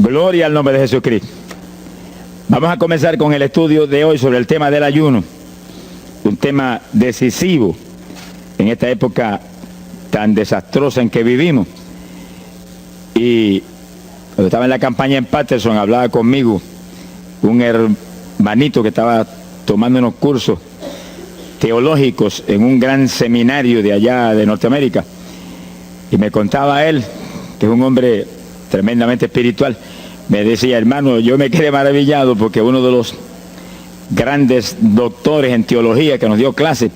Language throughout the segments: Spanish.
Gloria al nombre de Jesucristo. Vamos a comenzar con el estudio de hoy sobre el tema del ayuno, un tema decisivo en esta época tan desastrosa en que vivimos. Y cuando estaba en la campaña en Patterson, hablaba conmigo un hermanito que estaba tomando unos cursos teológicos en un gran seminario de allá de Norteamérica, y me contaba él, que es un hombre tremendamente espiritual, me decía: hermano, yo me quedé maravillado porque uno de los grandes doctores en teología que nos dio clase,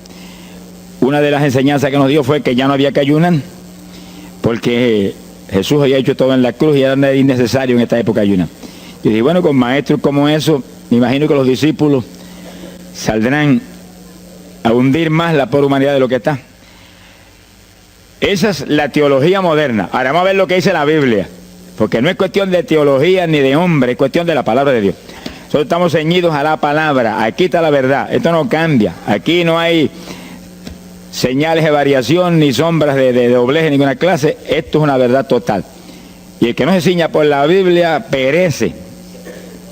una de las enseñanzas que nos dio fue que ya no había que ayunar, porque Jesús había hecho todo en la cruz y era innecesario en esta época ayunar. Y dije, bueno, con maestros como eso, me imagino que los discípulos saldrán a hundir más la pobre humanidad de lo que está. Esa es la teología moderna. Ahora vamos a ver lo que dice la Biblia, porque no es cuestión de teología ni de hombre, es cuestión de la palabra de Dios. Nosotros estamos ceñidos a la palabra, aquí está la verdad, esto no cambia, aquí no hay señales de variación ni sombras de doblez de ninguna clase, esto es una verdad total. Y el que no se ciña por la Biblia perece,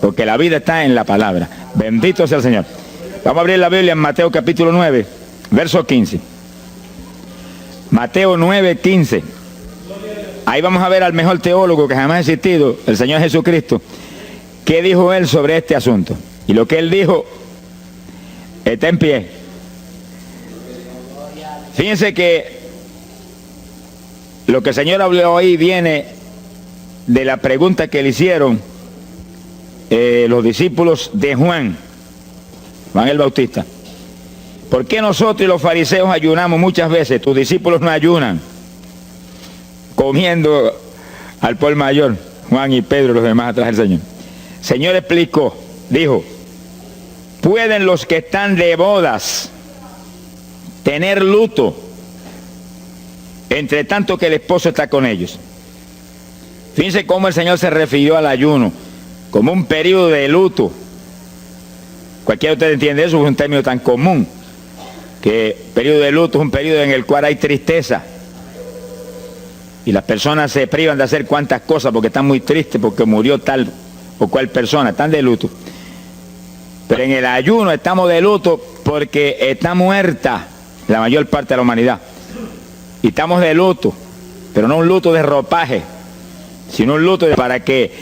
porque la vida está en la palabra. Bendito sea el Señor. Vamos a abrir la Biblia en Mateo capítulo 9, verso 15. Mateo 9, 15. Ahí vamos a ver al mejor teólogo que jamás ha existido, el Señor Jesucristo. ¿Qué dijo Él sobre este asunto? Y lo que Él dijo está en pie. Fíjense que lo que el Señor habló ahí viene de la pregunta que le hicieron los discípulos de Juan el Bautista. ¿Por qué nosotros y los fariseos ayunamos muchas veces? Tus discípulos no ayunan, comiendo al por mayor, Juan y Pedro y los demás atrás del Señor. El Señor explicó, dijo: ¿pueden los que están de bodas tener luto entre tanto que el esposo está con ellos? Fíjense cómo el Señor se refirió al ayuno como un periodo de luto. Cualquiera de ustedes entiende eso, es un término tan común, que periodo de luto es un periodo en el cual hay tristeza y las personas se privan de hacer cuantas cosas porque están muy tristes porque murió tal o cual persona, están de luto. Pero en el ayuno estamos de luto porque está muerta la mayor parte de la humanidad, y estamos de luto, pero no un luto de ropaje, sino un luto para que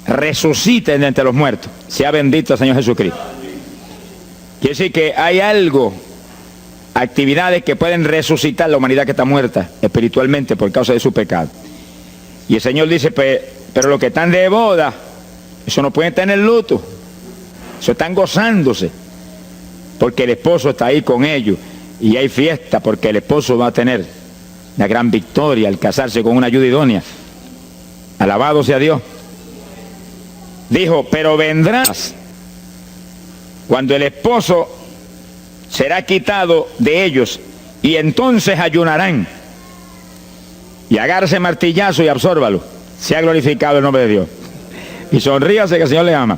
resuciten de entre los muertos. Sea bendito el Señor Jesucristo. Quiere decir que hay algo, actividades que pueden resucitar la humanidad que está muerta espiritualmente por causa de su pecado. Y el Señor dice, pero los que están de boda, eso no pueden tener luto, eso están gozándose, porque el esposo está ahí con ellos, y hay fiesta porque el esposo va a tener la gran victoria al casarse con una ayuda idónea. Alabado sea Dios. Dijo, pero vendrás cuando el esposo será quitado de ellos, y entonces ayunarán. Y agárrese martillazo y absórbalo. Sea glorificado el nombre de Dios. Y sonríase que el Señor le ama.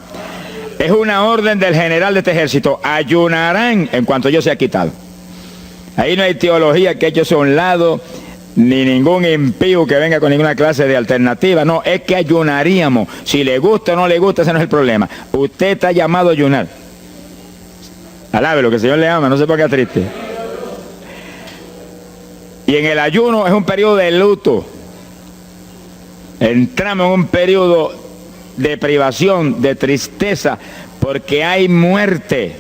Es una orden del general de este ejército. Ayunarán en cuanto yo sea quitado. Ahí no hay teología que eche a un lado, ni ningún impío que venga con ninguna clase de alternativa. No, es que ayunaríamos. Si le gusta o no le gusta, ese no es el problema. Usted está llamado a ayunar. Alábelo, que el Señor le ama, no se ponga triste. Y en el ayuno es un periodo de luto. Entramos en un periodo de privación, de tristeza, porque hay muerte.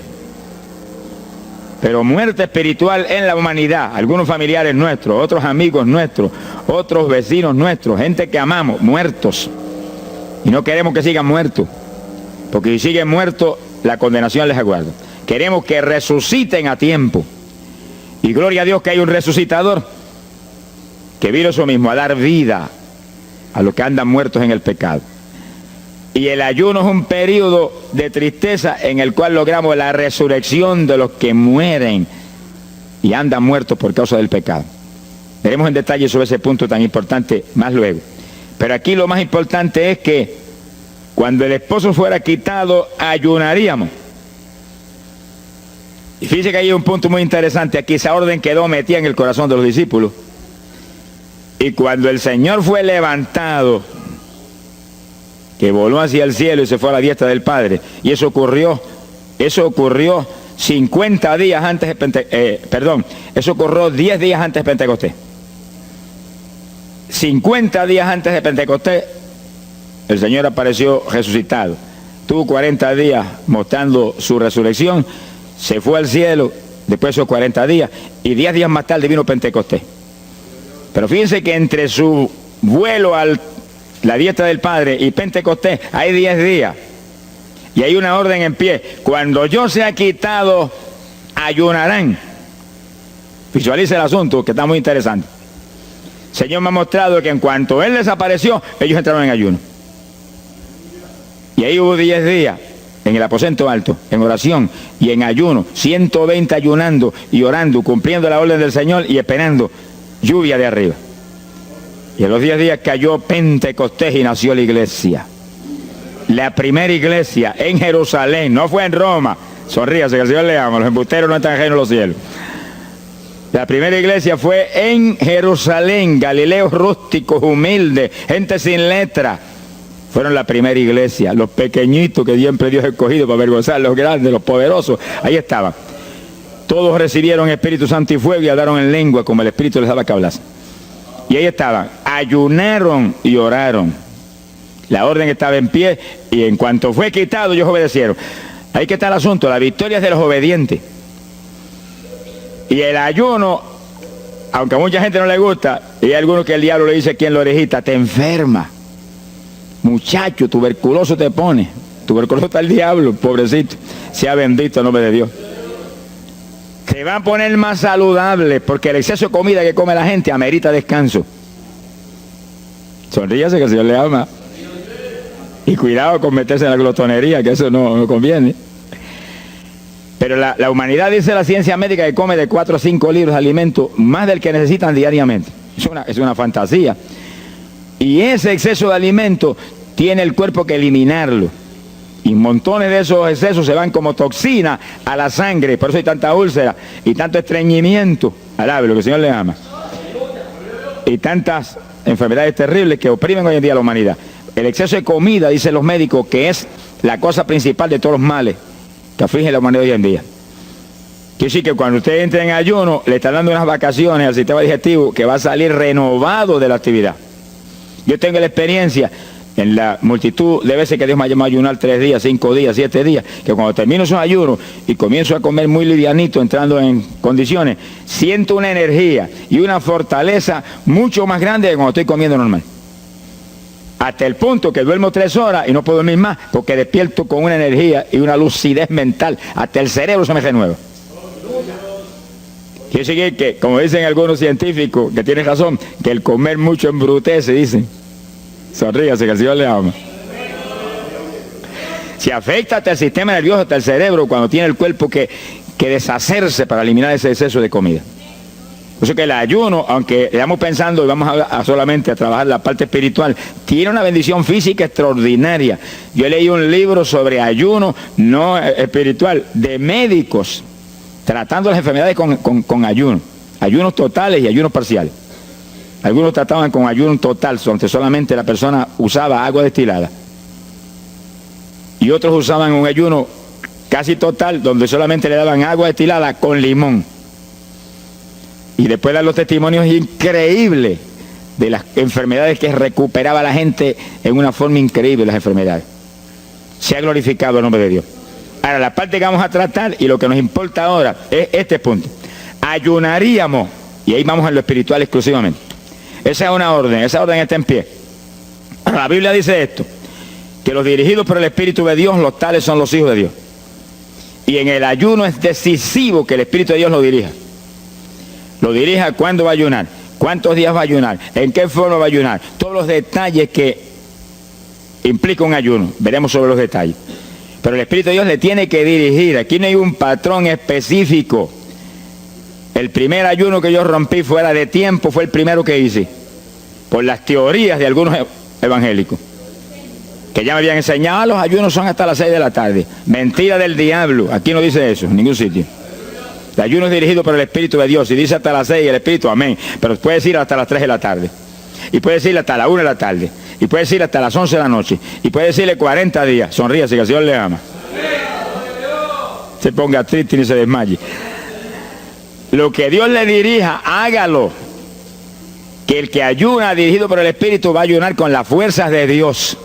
Pero muerte espiritual en la humanidad. Algunos familiares nuestros, otros amigos nuestros, otros vecinos nuestros, gente que amamos, muertos. Y no queremos que sigan muertos, porque si siguen muertos, la condenación les aguarda. Queremos que resuciten a tiempo. Y gloria a Dios que hay un resucitador que vino eso mismo, a dar vida a los que andan muertos en el pecado. Y el ayuno es un periodo de tristeza en el cual logramos la resurrección de los que mueren y andan muertos por causa del pecado. Veremos en detalle sobre ese punto tan importante más luego. Pero aquí lo más importante es que cuando el esposo fuera quitado, ayunaríamos. Y fíjense que hay un punto muy interesante aquí. Esa orden quedó metida en el corazón de los discípulos. Y cuando el Señor fue levantado, que voló hacia el cielo y se fue a la diestra del Padre. Y eso ocurrió 50 días antes de eso ocurrió 10 días antes de Pentecostés. 50 días antes de Pentecostés, el Señor apareció resucitado. Tuvo 40 días mostrando su resurrección, se fue al cielo después de esos 40 días, y 10 días más tarde vino Pentecostés. Pero fíjense que entre su vuelo a la diestra del Padre y Pentecostés hay 10 días. Y hay una orden en pie: cuando yo sea quitado, ayunarán. Visualice el asunto, que está muy interesante. El Señor me ha mostrado que en cuanto Él desapareció, ellos entraron en ayuno. Y ahí hubo 10 días en el aposento alto, en oración y en ayuno, 120 ayunando y orando, cumpliendo la orden del Señor y esperando lluvia de arriba. Y en los 10 días cayó Pentecostés y nació la iglesia. La primera iglesia en Jerusalén, no fue en Roma. Sonríase, que el Señor le ama, los embusteros no están ajenos a los cielos. La primera iglesia fue en Jerusalén, Galileos rústicos, humildes, gente sin letra. Fueron la primera iglesia, los pequeñitos que siempre Dios ha escogido para avergonzar a los grandes, los poderosos, ahí estaban. Todos recibieron Espíritu Santo y fuego y hablaron en lengua como el Espíritu les daba que hablasen. Y ahí estaban, ayunaron y oraron. La orden estaba en pie y en cuanto fue quitado, ellos obedecieron. Ahí que está el asunto, la victoria es de los obedientes. Y el ayuno, aunque a mucha gente no le gusta, y hay algunos que el diablo le dice aquí en la orejita: te enferma. Muchacho, tuberculoso te pone. Tuberculoso está el diablo, pobrecito. Sea bendito el nombre de Dios. Se va a poner más saludable, porque el exceso de comida que come la gente amerita descanso. Sonríase, que el Señor le ama. Y cuidado con meterse en la glotonería, que eso no conviene. Pero la humanidad, dice la ciencia médica, que come de 4 a 5 litros de alimento, más del que necesitan diariamente. Es una fantasía. Y ese exceso de alimento tiene el cuerpo que eliminarlo. Y montones de esos excesos se van como toxina a la sangre. Por eso hay tanta úlcera y tanto estreñimiento. Alabe, lo que el Señor le ama. Y tantas enfermedades terribles que oprimen hoy en día a la humanidad. El exceso de comida, dicen los médicos, que es la cosa principal de todos los males que afligen a la humanidad hoy en día. Quiere decir que cuando usted entre en ayuno, le está dando unas vacaciones al sistema digestivo que va a salir renovado de la actividad. Yo tengo la experiencia en la multitud de veces que Dios me ha llamado a ayunar 3 días, 5 días, 7 días, que cuando termino esos ayunos y comienzo a comer muy livianito, entrando en condiciones, siento una energía y una fortaleza mucho más grande que cuando estoy comiendo normal. Hasta el punto que duermo 3 horas y no puedo dormir más, porque despierto con una energía y una lucidez mental. Hasta el cerebro se me renueva. Quiere decir que, como dicen algunos científicos, que tienen razón, que el comer mucho embrutece, dicen. Sonríase, que el Señor le ama. Si afecta hasta el sistema nervioso, hasta el cerebro, cuando tiene el cuerpo que deshacerse para eliminar ese exceso de comida. Por eso que el ayuno, aunque estamos pensando y vamos solamente a trabajar la parte espiritual, tiene una bendición física extraordinaria. Yo leí un libro sobre ayuno no espiritual, de médicos, tratando las enfermedades con ayuno. Ayunos totales y ayunos parciales. Algunos trataban con ayuno total, donde solamente la persona usaba agua destilada. Y otros usaban un ayuno casi total, donde solamente le daban agua destilada con limón. Y después dan los testimonios increíbles de las enfermedades que recuperaba la gente en una forma increíble, las enfermedades. Se ha glorificado el nombre de Dios. Ahora, la parte que vamos a tratar y lo que nos importa ahora es este punto. Ayunaríamos, y ahí vamos a lo espiritual exclusivamente. Esa esa orden está en pie. La Biblia dice esto, que los dirigidos por el Espíritu de Dios, los tales son los hijos de Dios. Y en el ayuno es decisivo que el Espíritu de Dios lo dirija. Lo dirija cuándo va a ayunar, cuántos días va a ayunar, en qué forma va a ayunar, todos los detalles que implica un ayuno, veremos sobre los detalles. Pero el Espíritu de Dios le tiene que dirigir, aquí no hay un patrón específico. El primer ayuno que yo rompí fuera de tiempo fue el primero que hice, por las teorías de algunos evangélicos, que ya me habían enseñado, los ayunos son hasta las 6 de la tarde. Mentira del diablo, aquí no dice eso, en ningún sitio. El ayuno es dirigido por el Espíritu de Dios, y dice hasta las 6 el Espíritu, amén, pero puede decir hasta las 3 de la tarde, y puede decir hasta la 1 de la tarde, Y puede decirle hasta las 11 de la noche. Y puede decirle 40 días. Sonríase que el Señor le ama. Se ponga triste ni se desmaye. Lo que Dios le dirija, hágalo. Que el que ayuna dirigido por el Espíritu va a ayunar con las fuerzas de Dios.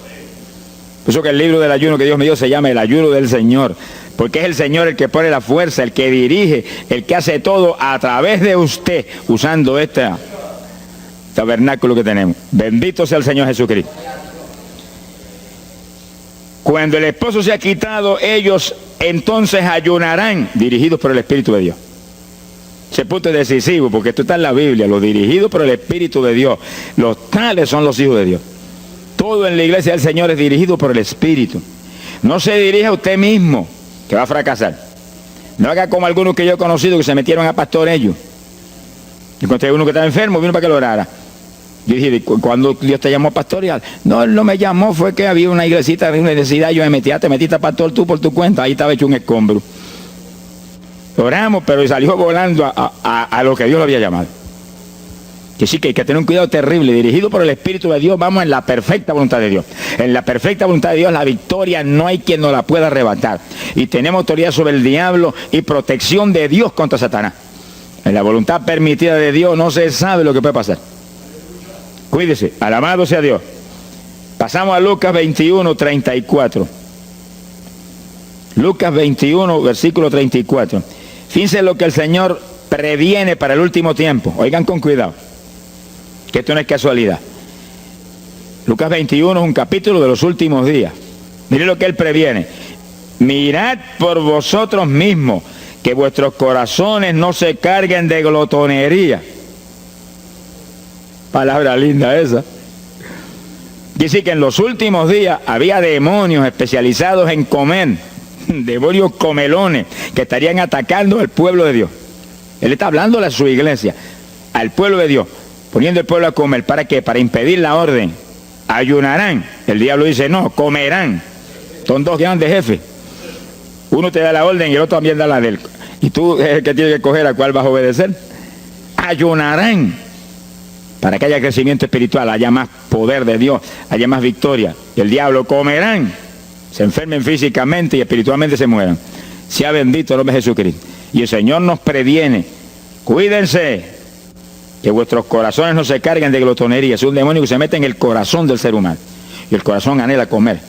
Por eso que el libro del ayuno que Dios me dio se llama el ayuno del Señor. Porque es el Señor el que pone la fuerza, el que dirige, el que hace todo a través de usted, usando este tabernáculo que tenemos. Bendito sea el Señor Jesucristo. Cuando el esposo se ha quitado, ellos entonces ayunarán, dirigidos por el Espíritu de Dios. Ese punto es decisivo, porque esto está en la Biblia, los dirigidos por el Espíritu de Dios. Los tales son los hijos de Dios. Todo en la iglesia del Señor es dirigido por el Espíritu. No se dirija a usted mismo, que va a fracasar. No haga como algunos que yo he conocido que se metieron a pastor ellos. Encontré uno que estaba enfermo, vino para que lo orara. Yo dije, ¿cuándo Dios te llamó a pastorear? No, él no me llamó, fue que había una iglesita, había una necesidad, yo me metí, te metiste a pastor tú por tu cuenta, ahí estaba hecho un escombro. Oramos, pero salió volando a lo que Dios lo había llamado. Que sí, que hay que tener un cuidado terrible, dirigido por el Espíritu de Dios, vamos en la perfecta voluntad de Dios. En la perfecta voluntad de Dios, la victoria no hay quien nos la pueda arrebatar. Y tenemos autoridad sobre el diablo y protección de Dios contra Satanás. En la voluntad permitida de Dios no se sabe lo que puede pasar. Cuídese, alabado sea Dios. Pasamos a Lucas 21, 34. Lucas 21, versículo 34. Fíjense lo que el Señor previene para el último tiempo. Oigan con cuidado, que esto no es casualidad. Lucas 21 es un capítulo de los últimos días. Miren lo que Él previene. Mirad por vosotros mismos, que vuestros corazones no se carguen de glotonería. Palabra linda esa. Dice que en los últimos días había demonios especializados en comer, demonios comelones que estarían atacando al pueblo de Dios. Él está hablándole a su iglesia, al pueblo de Dios, poniendo el pueblo a comer. ¿Para qué? Para impedir la orden. Ayunarán. El diablo dice, no, comerán. Son dos grandes jefes. Uno te da la orden y el otro también da la de él. Y tú es el que tiene que escoger a cuál vas a obedecer. Ayunarán. Para que haya crecimiento espiritual, haya más poder de Dios, haya más victoria. Y el diablo comerán. Se enfermen físicamente y espiritualmente se mueran. Sea bendito el nombre de Jesucristo. Y el Señor nos previene. Cuídense, que vuestros corazones no se carguen de glotonería. Es un demonio que se mete en el corazón del ser humano. Y el corazón anhela comer.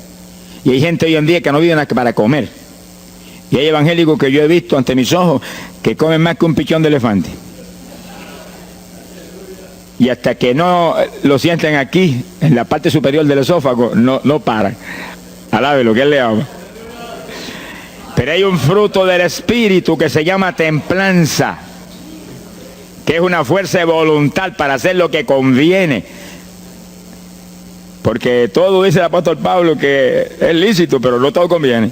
Y hay gente hoy en día que no vive para comer. Y hay evangélicos que yo he visto ante mis ojos que comen más que un pichón de elefante. Y hasta que no lo sienten aquí, en la parte superior del esófago, no paran. Alabe lo que Él le ama. Pero hay un fruto del Espíritu que se llama templanza, que es una fuerza de voluntad para hacer lo que conviene. Porque todo dice el apóstol Pablo que es lícito, pero no todo conviene.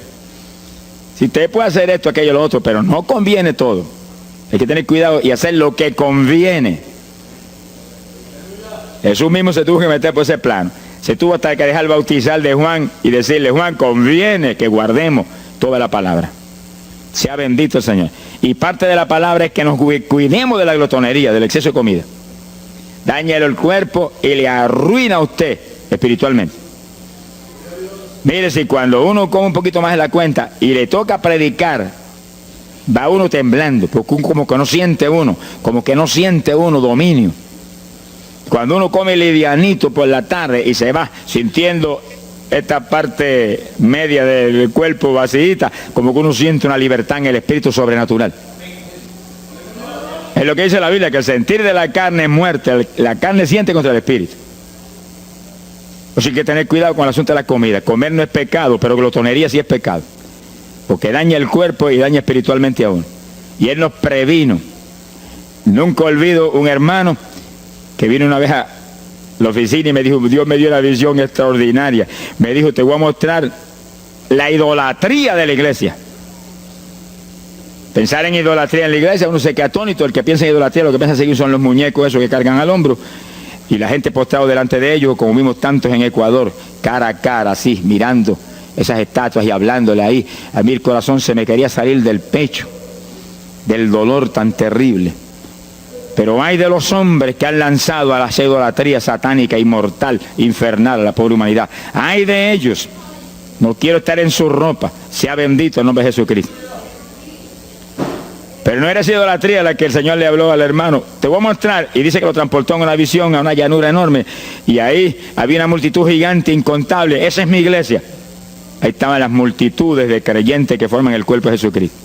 Si usted puede hacer esto, aquello, lo otro, pero no conviene todo. Hay que tener cuidado y hacer lo que conviene. Jesús mismo se tuvo que meter por ese plano. Se tuvo hasta que dejar bautizar de Juan y decirle, Juan, conviene que guardemos toda la palabra. Sea bendito el Señor. Y parte de la palabra es que nos cuidemos de la glotonería, del exceso de comida. Dáñale el cuerpo y le arruina a usted espiritualmente. Mire, si cuando uno come un poquito más de la cuenta y le toca predicar, va uno temblando, porque como que no siente uno dominio. Cuando uno come livianito por la tarde y se va sintiendo esta parte media del cuerpo vacíita, como que uno siente una libertad en el espíritu sobrenatural. Es lo que dice la Biblia, que el sentir de la carne es muerte, la carne siente contra el espíritu. Pues hay que tener cuidado con el asunto de la comida. Comer no es pecado, pero glotonería sí es pecado, porque daña el cuerpo y daña espiritualmente a uno. Y Él nos previno. Nunca olvido un hermano que vino una vez a la oficina y me dijo, Dios me dio una visión extraordinaria. Me dijo, te voy a mostrar la idolatría de la iglesia. Pensar en idolatría en la iglesia, uno se queda atónito. El que piensa en idolatría, lo que piensa seguir son los muñecos esos que cargan al hombro. Y la gente postrado delante de ellos, como vimos tantos en Ecuador, cara a cara, así, mirando esas estatuas y hablándole ahí. A mí el corazón se me quería salir del pecho, del dolor tan terrible. Pero hay de los hombres que han lanzado a la idolatría satánica, inmortal, infernal a la pobre humanidad. Hay de ellos. No quiero estar en su ropa. Sea bendito el nombre de Jesucristo. Pero no era esa idolatría la que el Señor le habló al hermano. Te voy a mostrar. Y dice que lo transportó en una visión a una llanura enorme. Y ahí había una multitud gigante, incontable. Esa es mi iglesia. Ahí estaban las multitudes de creyentes que forman el cuerpo de Jesucristo.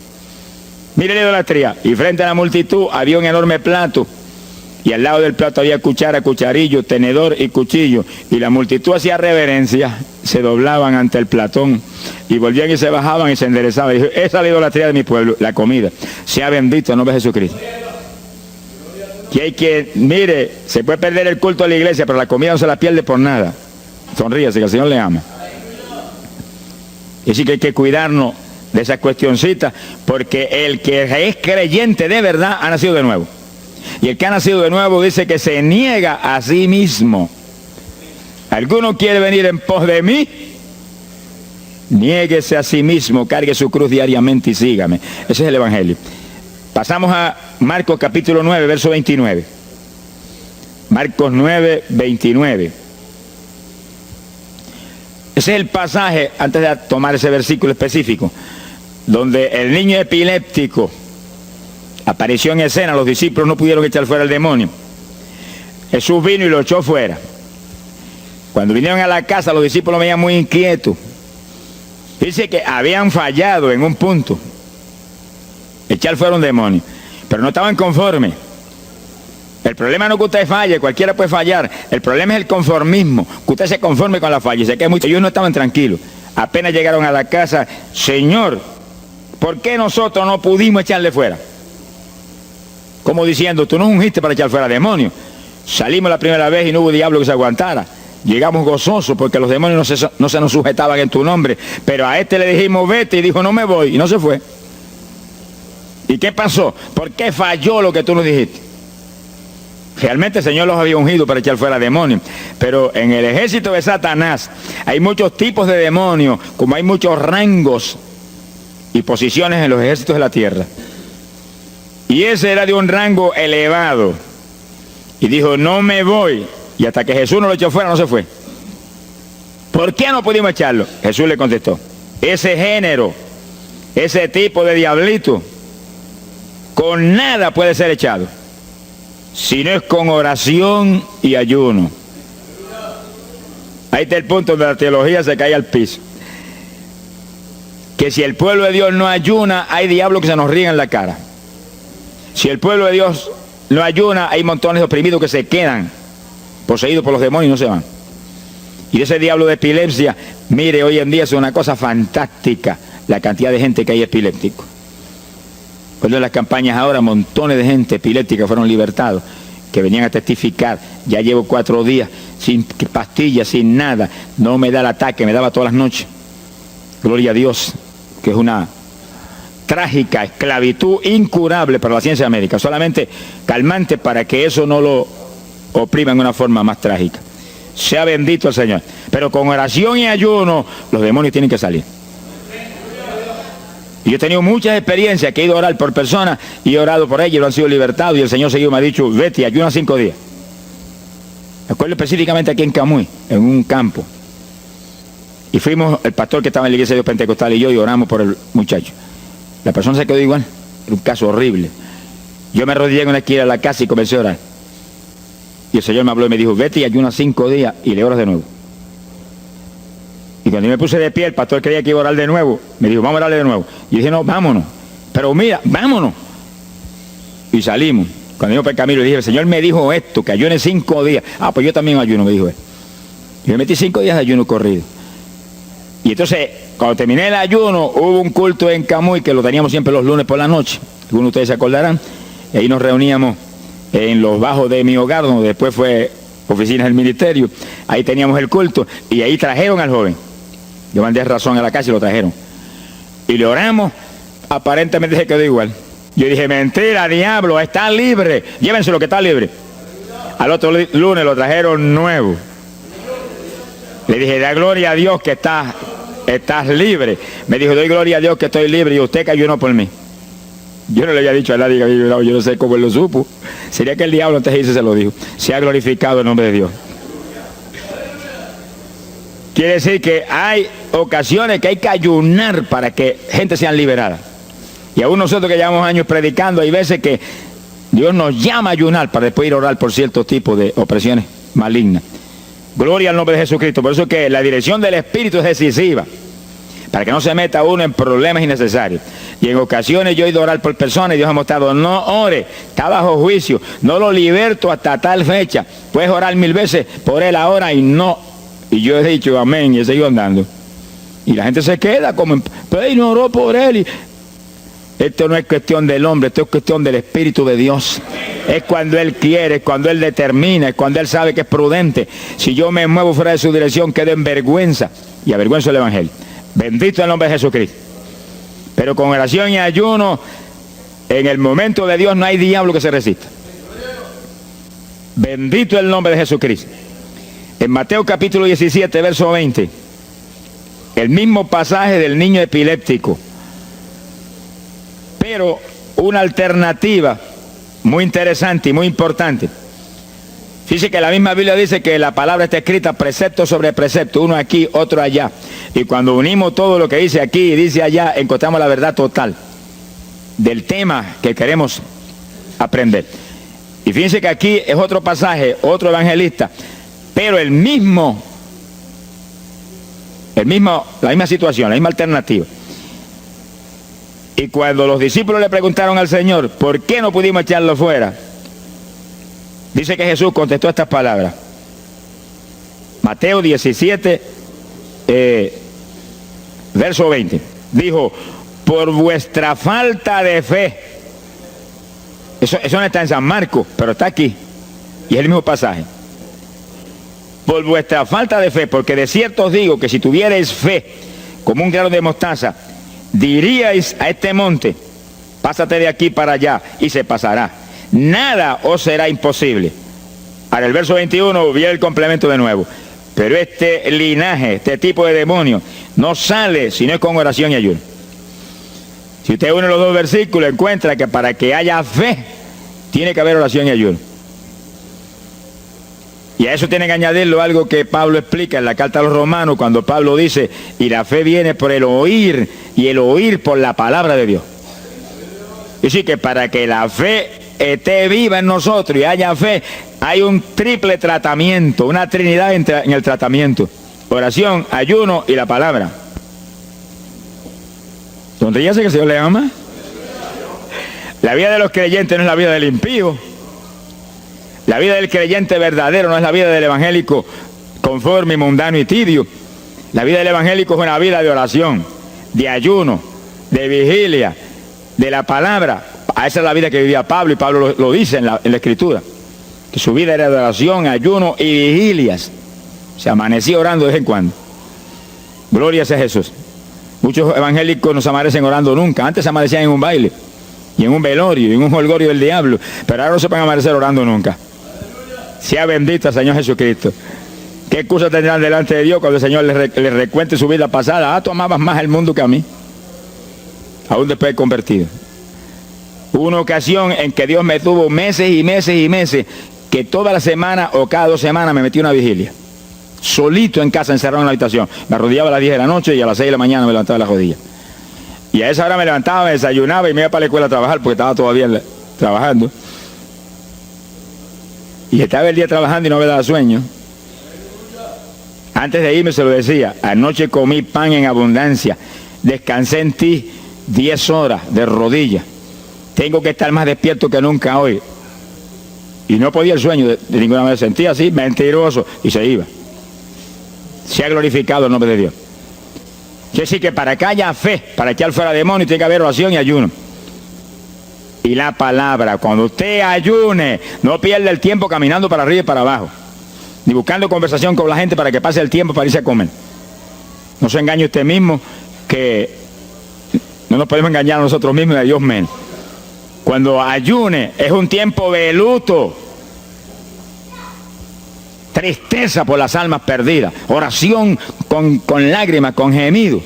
Mire la idolatría. Y frente a la multitud había un enorme plato. Y al lado del plato había cuchara, cucharillo, tenedor y cuchillo. Y la multitud hacía reverencia. Se doblaban ante el platón. Y volvían y se bajaban y se enderezaban. Y dijo, esa es la idolatría de mi pueblo, la comida. Sea bendito el nombre de Jesucristo. Que hay que, mire, se puede perder el culto de la iglesia, pero la comida no se la pierde por nada. Sonríase, que el Señor le ama. Y así que hay que cuidarnos de esas cuestioncitas, porque el que es creyente de verdad ha nacido de nuevo. Y el que ha nacido de nuevo dice que se niega a sí mismo. ¿Alguno quiere venir en pos de mí? Niéguese a sí mismo, cargue su cruz diariamente y sígame. Ese es el Evangelio. Pasamos a Marcos capítulo 9, verso 29. Marcos 9, 29. Ese es el pasaje, antes de tomar ese versículo específico, donde el niño epiléptico apareció en escena. Los discípulos no pudieron echar fuera el demonio. Jesús vino y lo echó fuera. Cuando vinieron a la casa, los discípulos veían muy inquietos. Dice que habían fallado en un punto, echar fuera un demonio, pero no estaban conformes. El problema no es que usted falle, cualquiera puede fallar. El problema es el conformismo, que usted se conforme con la falla. Y sé que ellos no estaban tranquilos. Apenas llegaron a la casa, Señor, ¿por qué nosotros no pudimos echarle fuera? Como diciendo, tú nos ungiste para echar fuera demonios. Salimos la primera vez y no hubo diablo que se aguantara. Llegamos gozosos porque los demonios no se nos sujetaban en tu nombre. Pero a este le dijimos, vete, y dijo, no me voy, y no se fue. ¿Y qué pasó? ¿Por qué falló lo que tú nos dijiste? Realmente el Señor los había ungido para echar fuera demonios. Pero en el ejército de Satanás hay muchos tipos de demonios, como hay muchos rangos y posiciones en los ejércitos de la tierra. Y ese era de un rango elevado. Y dijo, no me voy. Y hasta que Jesús no lo echó fuera, no se fue. ¿Por qué no pudimos echarlo? Jesús le contestó, ese género, ese tipo de diablito, con nada puede ser echado, si no es con oración y ayuno. Ahí está el punto donde la teología se cae al piso. Que si el pueblo de Dios no ayuna, hay diablos que se nos ríen en la cara. Si el pueblo de Dios no ayuna, hay montones de oprimidos que se quedan poseídos por los demonios y no se van. Y de ese diablo de epilepsia, mire, hoy en día es una cosa fantástica la cantidad de gente que hay epiléptico. Cuando en las campañas ahora, montones de gente epiléptica fueron libertados, que venían a testificar. Ya llevo 4 días sin pastillas, sin nada, no me da el ataque, me daba todas las noches. Gloria a Dios, que es una trágica esclavitud incurable para la ciencia médica, solamente calmante para que eso no lo oprima en una forma más trágica. Sea bendito el Señor. Pero con oración y ayuno, los demonios tienen que salir. Y yo he tenido muchas experiencias que he ido a orar por personas y he orado por ellos y lo han sido libertados, y el Señor seguido me ha dicho, vete, ayuna 5 días. Me acuerdo específicamente aquí en Camuy, en un campo. Y fuimos, el pastor que estaba en la iglesia de Dios Pentecostal y yo, y oramos por el muchacho. La persona se quedó igual. Era un caso horrible. Yo me arrodillé en una esquina de la casa y comencé a orar. Y el Señor me habló y me dijo, vete y ayuna 5 días y le oras de nuevo. Y cuando yo me puse de pie, el pastor creía que iba a orar de nuevo. Me dijo, vamos a orarle de nuevo. Y dije, no, vámonos. Pero mira, vámonos. Y salimos. Cuando yo por el camino le dije, el Señor me dijo esto, que ayune 5 días. Ah, pues yo también ayuno, me dijo él. Y me metí 5 días de ayuno corrido. Y entonces, cuando terminé el ayuno, hubo un culto en Camuy, que lo teníamos siempre los lunes por la noche. Algunos de ustedes se acordarán. Y ahí nos reuníamos en los bajos de mi hogar, donde después fue oficinas del ministerio. Ahí teníamos el culto y ahí trajeron al joven. Yo mandé razón a la casa y lo trajeron. Y le oramos, aparentemente se quedó igual. Yo dije, mentira, diablo, está libre. Llévenselo que está libre. Al otro lunes lo trajeron nuevo. Le dije, da gloria a Dios que estás libre. Me dijo, doy gloria a Dios que estoy libre y usted que ayunó por mí. Yo no le había dicho a nadie que había ayunado, yo no sé cómo él lo supo. Sería que el diablo antes de irse se lo dijo. Se ha glorificado el nombre de Dios. Quiere decir que hay ocasiones que hay que ayunar para que gente sea liberada. Y aún nosotros que llevamos años predicando, hay veces que Dios nos llama a ayunar para después ir a orar por ciertos tipos de opresiones malignas. Gloria al nombre de Jesucristo. Por eso es que la dirección del Espíritu es decisiva, para que no se meta uno en problemas innecesarios. Y en ocasiones yo he ido a orar por personas y Dios ha mostrado, no ore, está bajo juicio, no lo liberto hasta tal fecha. Puedes orar 1000 veces por él ahora y no. Y yo he dicho amén y he seguido andando. Y la gente se queda como, pues no oró por él. Y esto no es cuestión del hombre, esto es cuestión del Espíritu de Dios. Es cuando Él quiere, es cuando Él determina, es cuando Él sabe que es prudente. Si yo me muevo fuera de su dirección, quedo en vergüenza y avergüenzo el Evangelio. Bendito el nombre de Jesucristo. Pero con oración y ayuno, en el momento de Dios no hay diablo que se resista. Bendito el nombre de Jesucristo. En Mateo capítulo 17, verso 20, el mismo pasaje del niño epiléptico, pero una alternativa muy interesante y muy importante. Fíjese que la misma Biblia dice que la palabra está escrita precepto sobre precepto, uno aquí, otro allá. Y cuando unimos todo lo que dice aquí y dice allá, encontramos la verdad total del tema que queremos aprender. Y fíjense que aquí es otro pasaje, otro evangelista, pero la misma situación, la misma alternativa. Y cuando los discípulos le preguntaron al Señor, ¿por qué no pudimos echarlo fuera? Dice que Jesús contestó estas palabras. Mateo 17, verso 20. Dijo, por vuestra falta de fe. Eso no está en San Marcos, pero está aquí. Y es el mismo pasaje. Por vuestra falta de fe, porque de cierto os digo que si tuvierais fe como un grano de mostaza, diríais a este monte, pásate de aquí para allá, y se pasará. Nada os será imposible. Ahora el verso 21 viene el complemento de nuevo. Pero este linaje, este tipo de demonio, no sale si no es con oración y ayuno. Si usted une los dos versículos, encuentra que para que haya fe, tiene que haber oración y ayuno. Y a eso tiene que añadirlo algo que Pablo explica en la carta a los Romanos, cuando Pablo dice, y la fe viene por el oír, y el oír por la palabra de Dios. Y sí que para que la fe esté viva en nosotros y haya fe, hay un triple tratamiento, una trinidad en el tratamiento: oración, ayuno y la palabra. Sonríase que el Señor le ama. La vida de los creyentes no es la vida del impío. La vida del creyente verdadero no es la vida del evangélico conforme, mundano y tibio. La vida del evangélico es una vida de oración, de ayuno, de vigilia, de la palabra. Esa es la vida que vivía Pablo, y Pablo lo dice en la Escritura, que su vida era de oración, ayuno y vigilias. Se amanecía orando de vez en cuando. Gloria sea Jesús. Muchos evangélicos no se amanecen orando nunca. Antes se amanecían en un baile, y en un velorio, y en un jolgorio del diablo, pero ahora no se van a amanecer orando nunca. Sea bendito el Señor Jesucristo. ¿Qué excusa tendrán delante de Dios cuando el Señor les recuente su vida pasada? Tú amabas más el mundo que a mí, aún después de convertido. Hubo una ocasión en que Dios me tuvo meses y meses y meses, que toda la semana o cada 2 semanas me metí una vigilia, solito en casa, encerrado en la habitación. Me arrodillaba a las 10 de la noche y a las 6 de la mañana me levantaba las rodillas. Y a esa hora me levantaba, me desayunaba y me iba para la escuela a trabajar, porque estaba todavía trabajando. Y estaba el día trabajando y no me daba sueño. Antes de irme se lo decía: anoche comí pan en abundancia, descansé en ti 10 horas de rodillas, tengo que estar más despierto que nunca hoy. Y no podía el sueño de ninguna manera, sentía así, mentiroso, y se iba. Se ha glorificado el nombre de Dios. Quiere decir que para que haya fe, para echar fuera demonios, tiene que haber oración y ayuno. Y la palabra, cuando usted ayune, no pierda el tiempo caminando para arriba y para abajo, ni buscando conversación con la gente para que pase el tiempo para irse a comer. No se engañe usted mismo, que no nos podemos engañar a nosotros mismos y a Dios menos. Cuando ayune es un tiempo de luto, tristeza por las almas perdidas, oración con lágrimas, con gemidos.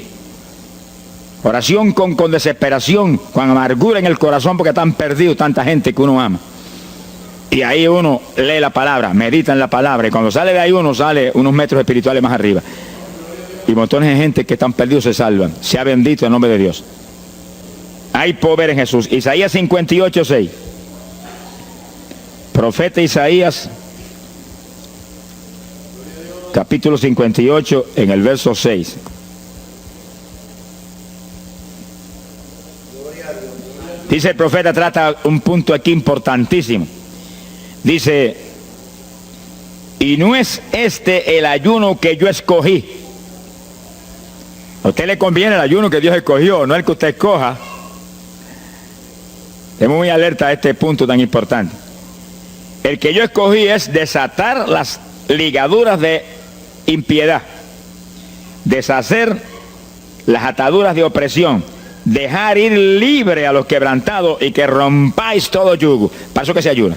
Oración con desesperación, con amargura en el corazón porque están perdidos tanta gente que uno ama. Y ahí uno lee la palabra, medita en la palabra, y cuando sale de ahí uno sale unos metros espirituales más arriba. Y montones de gente que están perdidos se salvan. Sea bendito el nombre de Dios. Hay poder en Jesús. Isaías 58:6. Profeta Isaías, capítulo 58, en el verso 6. Dice el profeta, trata un punto aquí importantísimo. Dice, y no es este el ayuno que yo escogí. A usted le conviene el ayuno que Dios escogió, no el que usted escoja. Estemos muy alerta a este punto tan importante. El que yo escogí es desatar las ligaduras de impiedad, deshacer las ataduras de opresión, dejar ir libre a los quebrantados y que rompáis todo yugo. Para eso que se ayuna.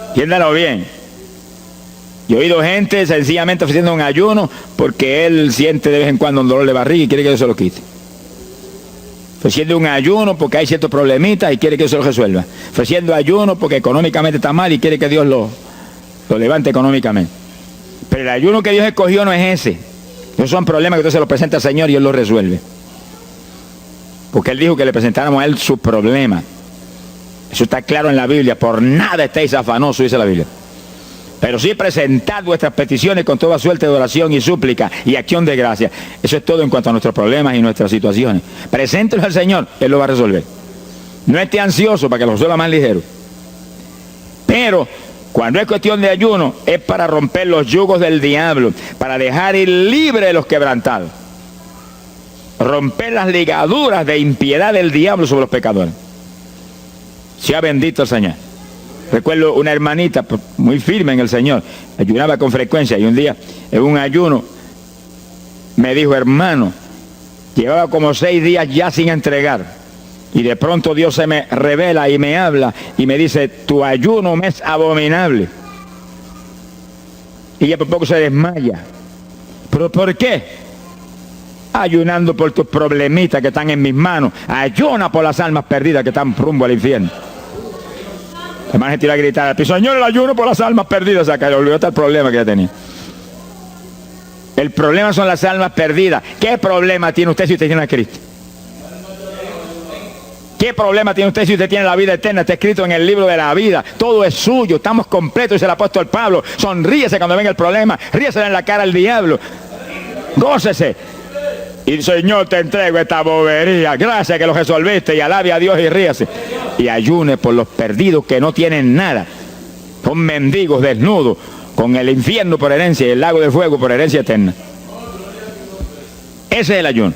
Entiéndalo bien. Yo he oído gente sencillamente ofreciendo un ayuno porque él siente de vez en cuando un dolor de barriga y quiere que Dios se lo quite. Ofreciendo un ayuno porque hay ciertos problemitas y quiere que Dios se lo resuelva. Ofreciendo ayuno porque económicamente está mal y quiere que Dios lo levante económicamente. Pero el ayuno que Dios escogió no es ese. Esos son problemas que usted se los presenta al Señor y Él los resuelve. Porque Él dijo que le presentáramos a Él sus problemas. Eso está claro en la Biblia. Por nada estéis afanosos, dice la Biblia. Pero sí presentad vuestras peticiones con toda suerte de oración y súplica y acción de gracia. Eso es todo en cuanto a nuestros problemas y nuestras situaciones. Preséntelos al Señor, Él lo va a resolver. No esté ansioso para que lo resuelva más ligero. Pero cuando es cuestión de ayuno, es para romper los yugos del diablo, para dejar ir libre a los quebrantados. Romper las ligaduras de impiedad del diablo sobre los pecadores. Sea bendito el Señor. Recuerdo una hermanita muy firme en el Señor, ayunaba con frecuencia y un día en un ayuno me dijo, hermano, llevaba como 6 días ya sin entregar y de pronto Dios se me revela y me habla y me dice, tu ayuno me es abominable. Y ella por poco se desmaya. ¿Pero por qué? Ayunando por tus problemitas que están en mis manos. Ayuna por las almas perdidas que están rumbo al infierno. La hermana se tiró a gritar al piso, Señor, el ayuno por las almas perdidas. O sea, que le olvidó hasta el problema que ya tenía. El problema son las almas perdidas. ¿Qué problema tiene usted si usted tiene a Cristo? ¿Qué problema tiene usted si usted tiene la vida eterna? Está escrito en el libro de la vida. Todo es suyo, estamos completos, dice el apóstol Pablo. Sonríese cuando venga el problema, ríesele en la cara al diablo. Gócese. Y Señor, te entrego esta bobería. Gracias que lo resolviste y alabe a Dios y ríase. Y ayune por los perdidos que no tienen nada. Son mendigos desnudos, con el infierno por herencia y el lago de fuego por herencia eterna. Ese es el ayuno.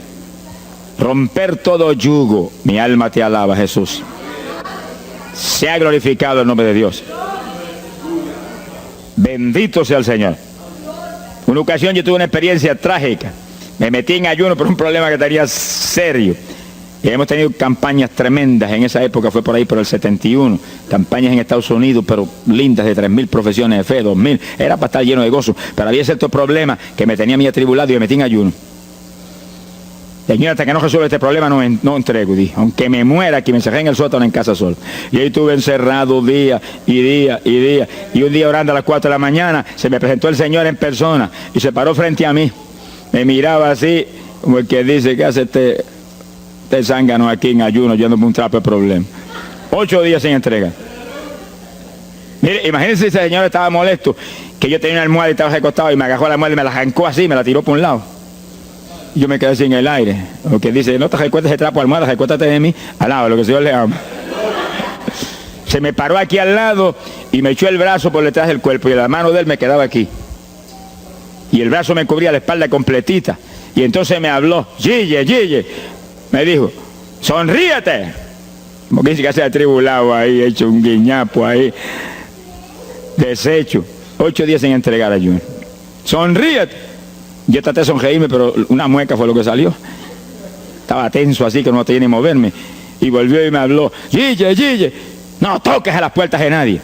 Romper todo yugo. Mi alma te alaba, Jesús. Sea glorificado el nombre de Dios. Bendito sea el Señor. Una ocasión yo tuve una experiencia trágica. Me metí en ayuno por un problema que tenía serio. Y hemos tenido campañas tremendas. En esa época fue por ahí por el 71. Campañas en Estados Unidos, pero lindas, de 3.000 profesiones de fe, 2.000. Era para estar lleno de gozo. Pero había ciertos problemas que me tenía a mí atribulado y me metí en ayuno. Señor, hasta que no resuelva este problema no entrego, dije. Aunque me muera, que me encerré en el sótano en casa solo. Y ahí estuve encerrado día y día y día. Y un día orando a las 4 de la mañana, se me presentó el Señor en persona y se paró frente a mí. Me miraba así, como el que dice, ¿qué hace este zángano aquí en ayuno, yéndome un trapo de problema? 8 días sin entrega. Mire, imagínense si ese señor estaba molesto, que yo tenía una almohada y estaba recostado y me agarró la almohada y me la arrancó así, me la tiró por un lado. Y yo me quedé sin el aire. Lo que dice, no te recuerdes ese trapo de almohada, recuérdate de mí. Alaba, lo que el Señor le ama. Se me paró aquí al lado y me echó el brazo por detrás del cuerpo y la mano de él me quedaba aquí. Y el brazo me cubría la espalda completita. Y entonces me habló, Gille, me dijo, sonríete. Como que dice que se ha atribulado ahí, hecho un guiñapo ahí, deshecho. 8 días sin entregar ayuno. Sonríete. Yo traté de sonreírme, pero una mueca fue lo que salió. Estaba tenso así que no tenía ni moverme. Y volvió y me habló, Gille, no toques a las puertas de nadie.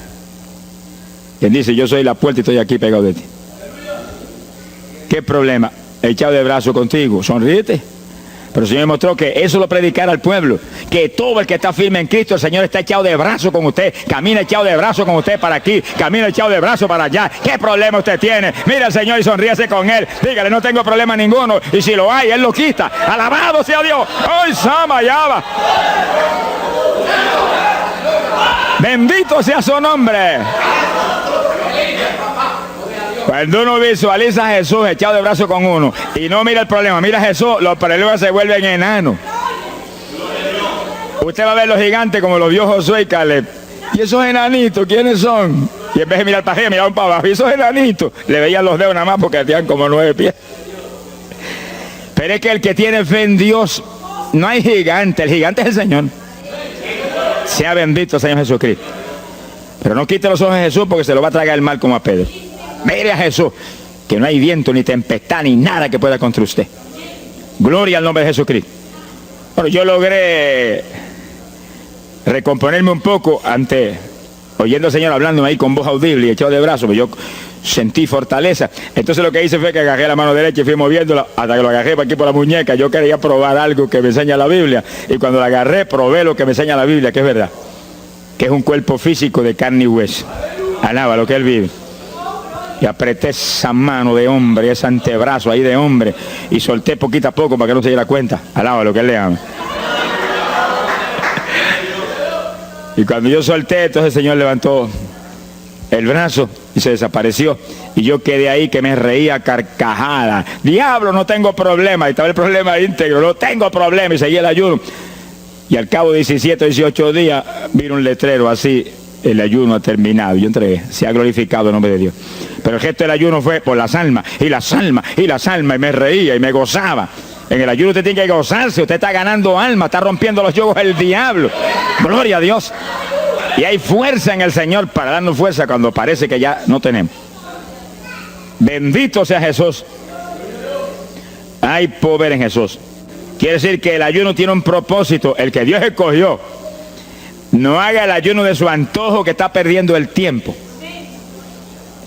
Y él dice, yo soy la puerta y estoy aquí pegado de ti. ¿Qué problema? Echado de brazo contigo, sonríete. Pero el Señor mostró que eso lo predicara al pueblo, que todo el que está firme en Cristo, el Señor está echado de brazo con usted, camina echado de brazo con usted para aquí, camina echado de brazo para allá. ¿Qué problema usted tiene? Mira al Señor y sonríase con Él, dígale, no tengo problema ninguno, y si lo hay, Él lo quita. Alabado sea Dios. ¡Ay, Sama, ya va! Bendito sea su nombre. Cuando uno visualiza a Jesús echado de brazo con uno y no mira el problema, mira a Jesús, los problemas se vuelven enanos. Usted va a ver los gigantes como los vio Josué y Caleb. ¿Y esos enanitos quiénes son? Y en vez de mirar para arriba, miraban para abajo. ¿Y esos enanitos? Le veían los dedos nada más porque tenían como 9 pies. Pero es que el que tiene fe en Dios, no hay gigante, el gigante es el Señor. Sea bendito el Señor Jesucristo. Pero no quite los ojos de Jesús porque se lo va a tragar el mal como a Pedro. Mire a Jesús, que no hay viento, ni tempestad, ni nada que pueda contra usted. Gloria al nombre de Jesucristo. Bueno, yo logré recomponerme un poco oyendo al Señor hablándome ahí con voz audible y echado de brazos, pues yo sentí fortaleza. Entonces lo que hice fue que agarré la mano derecha y fui moviéndola hasta que lo agarré por aquí por la muñeca. Yo quería probar algo que me enseña la Biblia, y cuando la agarré probé lo que me enseña la Biblia, que es verdad, que es un cuerpo físico de carne y hueso. Alaba lo que Él vive. Y apreté esa mano de hombre, ese antebrazo ahí de hombre, y solté poquito a poco para que no se diera cuenta. Alaba lo que Él le ama. Y cuando yo solté, entonces el Señor levantó el brazo y se desapareció. Y yo quedé ahí que me reía carcajada. Diablo, no tengo problema. Y estaba el problema íntegro, no tengo problema. Y seguí el ayuno. Y al cabo de 17 o 18 días, vino un letrero así: el ayuno ha terminado. Yo entregué, se ha glorificado el nombre de Dios. Pero el gesto del ayuno fue por las almas, y las almas, y las almas, y me reía y me gozaba. En el ayuno usted tiene que gozarse, usted está ganando alma, está rompiendo los yugos del diablo. Gloria a Dios. Y hay fuerza en el Señor para darnos fuerza cuando parece que ya no tenemos. Bendito sea Jesús. Hay poder en Jesús. Quiere decir que el ayuno tiene un propósito, el que Dios escogió. No haga el ayuno de su antojo, que está perdiendo el tiempo.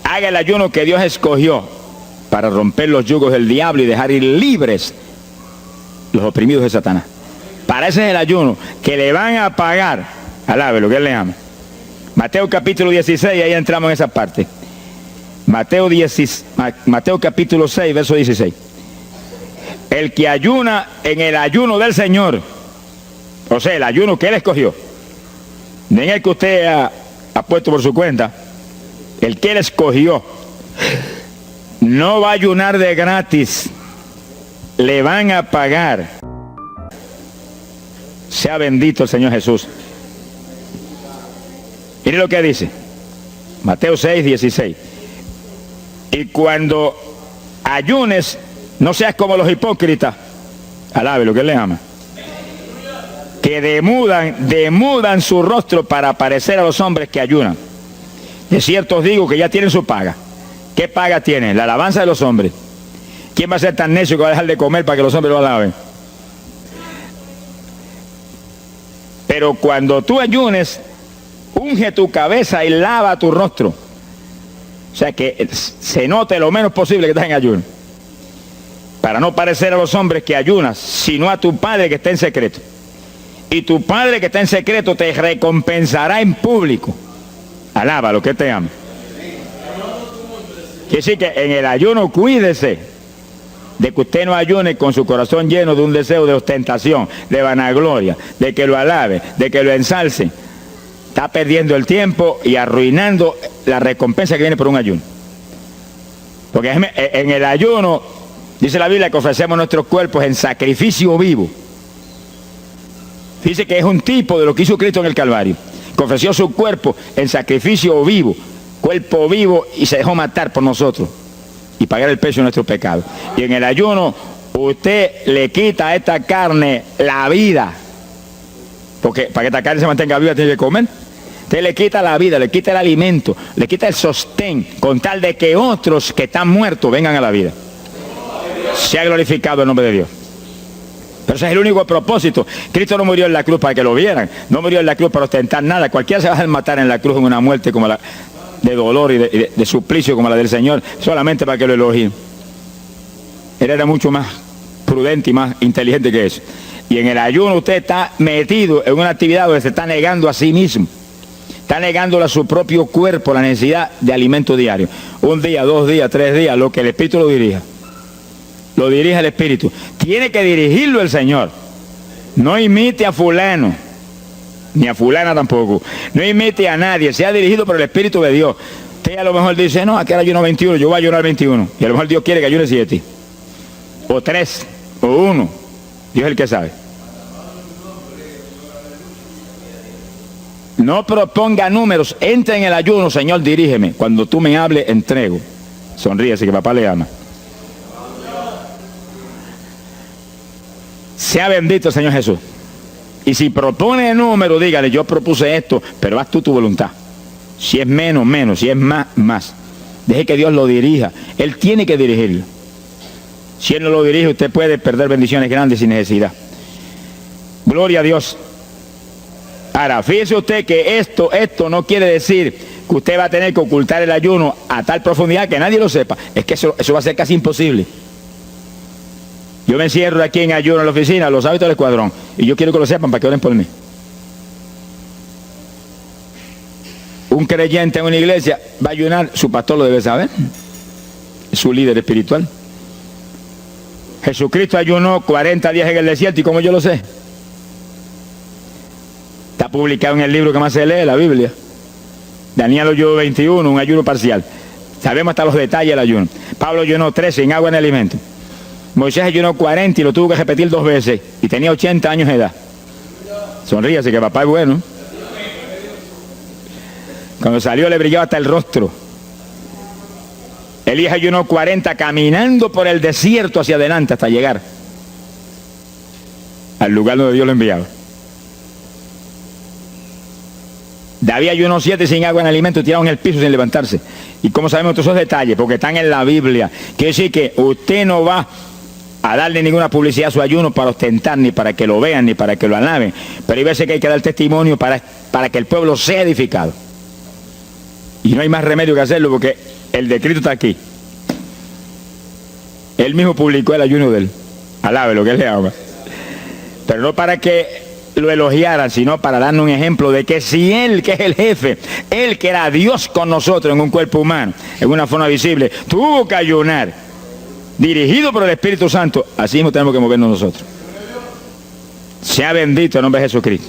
Haga el ayuno que Dios escogió para romper los yugos del diablo y dejar ir libres los oprimidos de Satanás. Para ese es el ayuno que le van a pagar. Alabe lo que Él le ama. Mateo capítulo 16, ahí entramos en esa parte. Mateo capítulo 6, verso 16. El que ayuna en el ayuno del Señor, o sea, el ayuno que Él escogió, no en el que usted ha puesto por su cuenta, el que Él escogió, no va a ayunar de gratis, le van a pagar. Sea bendito el Señor Jesús. Mire lo que dice Mateo 6, 16. Y cuando ayunes, no seas como los hipócritas. Alabe lo que Él le ama, que demudan su rostro para parecer a los hombres que ayunan. De cierto os digo que ya tienen su paga. ¿Qué paga tienen? La alabanza de los hombres. ¿Quién va a ser tan necio que va a dejar de comer para que los hombres lo alaben? Pero cuando tú ayunes, unge tu cabeza y lava tu rostro. O sea, que se note lo menos posible que estás en ayuno, para no parecer a los hombres que ayunas, sino a tu Padre que está en secreto. Y tu Padre que está en secreto te recompensará en público. Alaba lo que te ama. Quiere decir que en el ayuno cuídese de que usted no ayune con su corazón lleno de un deseo de ostentación, de vanagloria, de que lo alabe, de que lo ensalce. Está perdiendo el tiempo y arruinando la recompensa que viene por un ayuno. Porque en el ayuno, dice la Biblia, que ofrecemos nuestros cuerpos en sacrificio vivo. Dice que es un tipo de lo que hizo Cristo en el Calvario, que ofreció su cuerpo en sacrificio vivo, cuerpo vivo, y se dejó matar por nosotros y pagar el precio de nuestro pecado. Y en el ayuno usted le quita a esta carne la vida, porque para que esta carne se mantenga viva tiene que comer. Usted le quita la vida, le quita el alimento, le quita el sostén, con tal de que otros que están muertos vengan a la vida. Se ha glorificado el nombre de Dios. Pero ese es el único propósito. Cristo no murió en la cruz para que lo vieran, no murió en la cruz para ostentar nada. Cualquiera se va a matar en la cruz en una muerte como la de dolor y de suplicio como la del Señor, solamente para que lo elogien. Él era mucho más prudente y más inteligente que eso. Y en el ayuno usted está metido en una actividad donde se está negando a sí mismo. Está negándole a su propio cuerpo la necesidad de alimento diario. Un día, 2 días, 3 días, lo que el Espíritu lo dirija. Lo dirige el Espíritu. Tiene que dirigirlo el Señor. No imite a fulano, ni a fulana tampoco. No imite a nadie. Sea dirigido por el Espíritu de Dios. Usted a lo mejor dice, no, aquí era ayuno 21, yo voy a ayunar 21. Y a lo mejor Dios quiere que ayune 7. O 3, o 1. Dios es el que sabe. No proponga números, entre en el ayuno, Señor, dirígeme. Cuando tú me hables, entrego. Sonríese que papá le ama. Sea bendito, Señor Jesús. Y si propone número, dígale, yo propuse esto, pero haz tú tu voluntad. Si es menos, menos. Si es más, más. Deje que Dios lo dirija. Él tiene que dirigirlo. Si Él no lo dirige, usted puede perder bendiciones grandes sin necesidad. Gloria a Dios. Ahora, fíjese usted que esto no quiere decir que usted va a tener que ocultar el ayuno a tal profundidad que nadie lo sepa. Es que eso va a ser casi imposible. Yo me encierro aquí en ayuno en la oficina, los hábitos del escuadrón, y yo quiero que lo sepan para que oren por mí. Un creyente en una iglesia va a ayunar, su pastor lo debe saber, es su líder espiritual. Jesucristo ayunó 40 días en el desierto, ¿y cómo yo lo sé? Está publicado en el libro que más se lee, la Biblia. Daniel ayunó 21, un ayuno parcial. Sabemos hasta los detalles del ayuno. Pablo ayunó 13 sin agua ni alimento. Moisés ayunó 40 y lo tuvo que repetir 2 veces. Y tenía 80 años de edad. Sonríase que papá es bueno. Cuando salió le brillaba hasta el rostro. Elías ayunó 40 caminando por el desierto hacia adelante hasta llegar al lugar donde Dios lo enviaba. David ayunó 7 sin agua en alimento, tirado en el piso sin levantarse. ¿Y cómo sabemos todos esos detalles? Porque están en la Biblia. Quiere decir que usted no va a darle ninguna publicidad a su ayuno para ostentar, ni para que lo vean, ni para que lo alaben. Pero hay veces que hay que dar testimonio para que el pueblo sea edificado. Y no hay más remedio que hacerlo porque el decreto está aquí. Él mismo publicó el ayuno de él. Alabe lo que él le ama. Pero no para que lo elogiaran, sino para darnos un ejemplo de que si Él, que es el jefe, Él que era Dios con nosotros en un cuerpo humano, en una forma visible, tuvo que ayunar, dirigido por el Espíritu Santo, así mismo tenemos que movernos nosotros. Sea bendito el nombre de Jesucristo.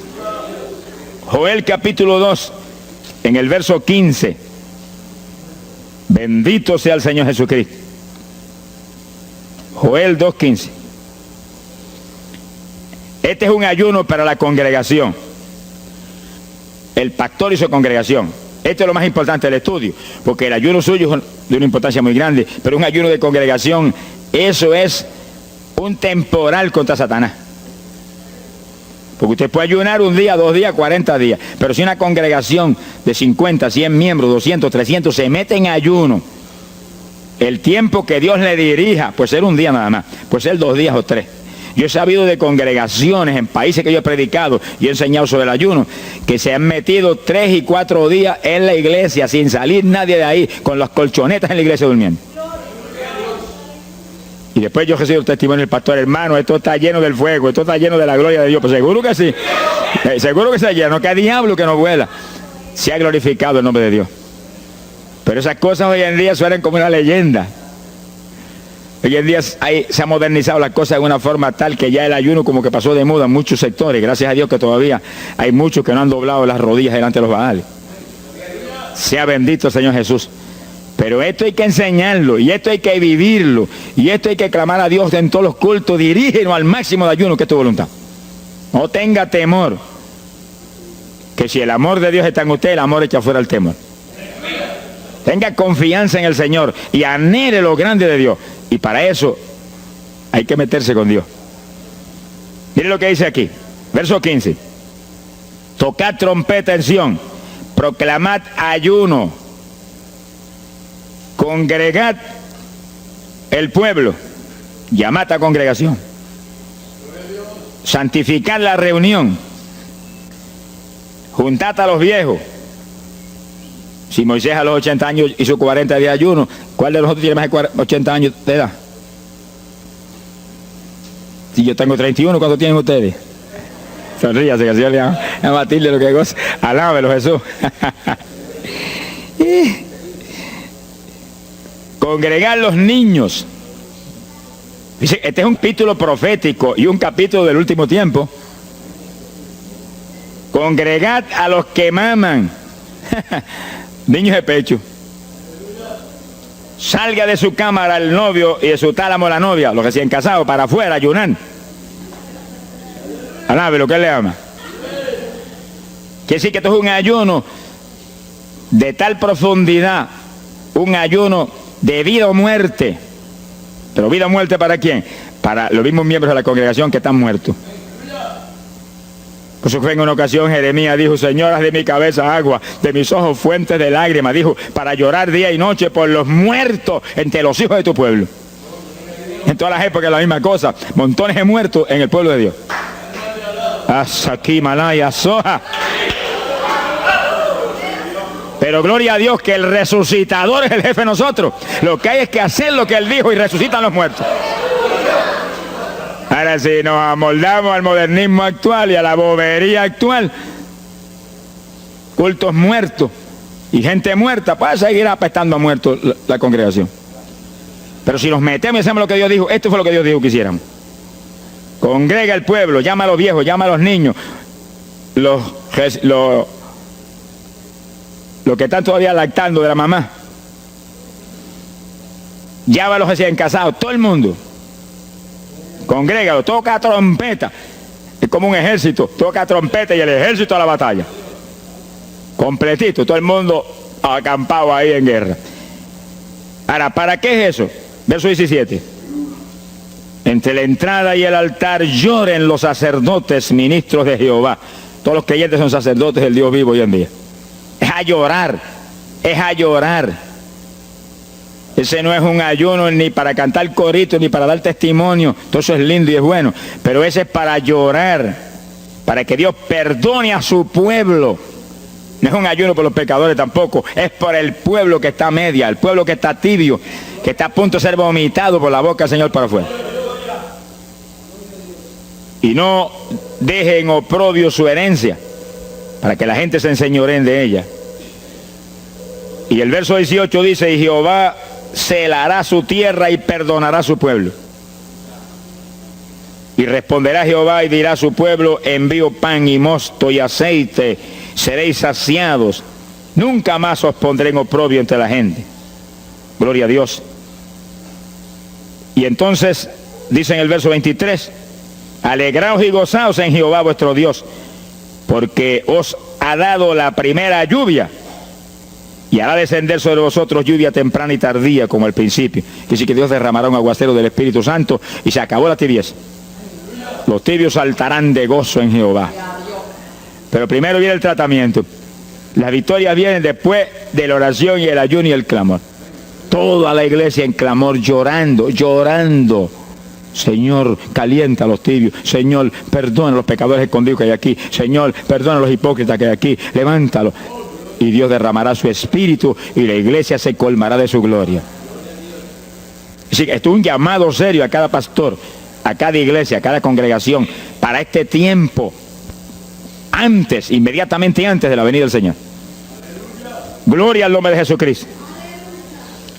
Joel capítulo 2, en el verso 15. Bendito sea el Señor Jesucristo. Joel 2:15. Este es un ayuno para la congregación. El pastor y su congregación. Esto es lo más importante del estudio, porque el ayuno suyo es de una importancia muy grande, pero un ayuno de congregación, eso es un temporal contra Satanás. Porque usted puede ayunar 1 día, 2 días, 40 días, pero si una congregación de 50, 100 miembros, 200, 300 se mete en ayuno, el tiempo que Dios le dirija, puede ser 1 día nada más, puede ser 2 días o 3. Yo he sabido de congregaciones en países que yo he predicado y he enseñado sobre el ayuno, que se han metido 3 y 4 días en la iglesia sin salir nadie de ahí, con las colchonetas en la iglesia durmiendo. Y después yo recibo el testimonio del pastor, hermano, esto está lleno del fuego, esto está lleno de la gloria de Dios. Pues seguro que sí, seguro que está lleno, que hay diablo que no vuela. Se ha glorificado el nombre de Dios. Pero esas cosas hoy en día suenan como una leyenda. Hoy en día se ha modernizado la cosa de una forma tal que ya el ayuno como que pasó de moda en muchos sectores. Gracias a Dios que todavía hay muchos que no han doblado las rodillas delante de los Baales. Sea bendito el Señor Jesús. Pero esto hay que enseñarlo, y esto hay que vivirlo, y esto hay que clamar a Dios en todos los cultos. Dirígenos al máximo de ayuno, que es tu voluntad. No tenga temor, que si el amor de Dios está en usted, el amor echa fuera el temor. Tenga confianza en el Señor y anhele lo grande de Dios. Y para eso hay que meterse con Dios. Mire lo que dice aquí, verso 15. Tocad trompeta en Sión, proclamad ayuno, congregad el pueblo, llamad a congregación, santificad la reunión, juntad a los viejos. Si Moisés a los 80 años hizo 40 días de ayuno, ¿cuál de nosotros tiene más de 80 años de edad? Si yo tengo 31, ¿cuánto tienen ustedes? Sonríase, que el Señor le a Matilde lo que goza. Alábelo, Jesús. Congregar los niños. Dice, este es un capítulo profético y un capítulo del último tiempo. Congregad a los que maman. Niños de pecho. Salga de su cámara el novio y de su tálamo la novia, los recién casados, para afuera, ayunar. Alabe lo que él le ama. Quiere decir que esto es un ayuno de tal profundidad, un ayuno de vida o muerte. Pero vida o muerte ¿para quién? Para los mismos miembros de la congregación que están muertos. Por eso fue en una ocasión Jeremías dijo, Señor, haz de mi cabeza agua, de mis ojos fuentes de lágrimas, dijo, para llorar día y noche por los muertos entre los hijos de tu pueblo. En todas las épocas la misma cosa, montones de muertos en el pueblo de Dios. Asaki Malaya Soja. Pero gloria a Dios que el resucitador es el jefe de nosotros. Lo que hay es que hacer lo que él dijo y resucitan los muertos. Ahora si nos amoldamos al modernismo actual y a la bobería actual, cultos muertos y gente muerta, pues seguir apestando a muertos la congregación. Pero si nos metemos y hacemos lo que Dios dijo, esto fue lo que Dios dijo que hiciéramos. Congrega el pueblo, llama a los viejos, llama a los niños, los que están todavía lactando de la mamá. Llama a los recién casados, todo el mundo. Congrégalo, toca trompeta. Es como un ejército, toca trompeta y el ejército a la batalla. Completito, todo el mundo acampado ahí en guerra. Ahora, ¿para qué es eso? Verso 17. Entre la entrada y el altar lloren los sacerdotes, ministros de Jehová. Todos los creyentes son sacerdotes del Dios vivo hoy en día. Es a llorar, es a llorar. Ese no es un ayuno ni para cantar corito, ni para dar testimonio. Todo eso es lindo y es bueno. Pero ese es para llorar, para que Dios perdone a su pueblo. No es un ayuno por los pecadores tampoco. Es por el pueblo que está a media, el pueblo que está tibio, que está a punto de ser vomitado por la boca del Señor para afuera. Y no dejen oprobio su herencia, para que la gente se enseñoreen de ella. Y el verso 18 dice, y Jehová celará su tierra y perdonará a su pueblo. Y responderá Jehová y dirá a su pueblo, envío pan y mosto y aceite, seréis saciados. Nunca más os pondré en oprobio entre la gente. Gloria a Dios. Y entonces, dice en el verso 23, alegraos y gozaos en Jehová vuestro Dios, porque os ha dado la primera lluvia, y hará descender sobre vosotros lluvia temprana y tardía como al principio. Y así que Dios derramará un aguacero del Espíritu Santo y se acabó la tibieza. Los tibios saltarán de gozo en Jehová. Pero primero viene el tratamiento. Las victorias vienen después de la oración y el ayuno y el clamor. Toda la iglesia en clamor, llorando, llorando. Señor, calienta a los tibios. Señor, perdona a los pecadores escondidos que hay aquí. Señor, perdona a los hipócritas que hay aquí. Levántalos. Y Dios derramará su espíritu y la iglesia se colmará de su gloria. Así que esto es un llamado serio a cada pastor, a cada iglesia, a cada congregación, para este tiempo, antes, inmediatamente antes de la venida del Señor. Gloria al nombre de Jesucristo.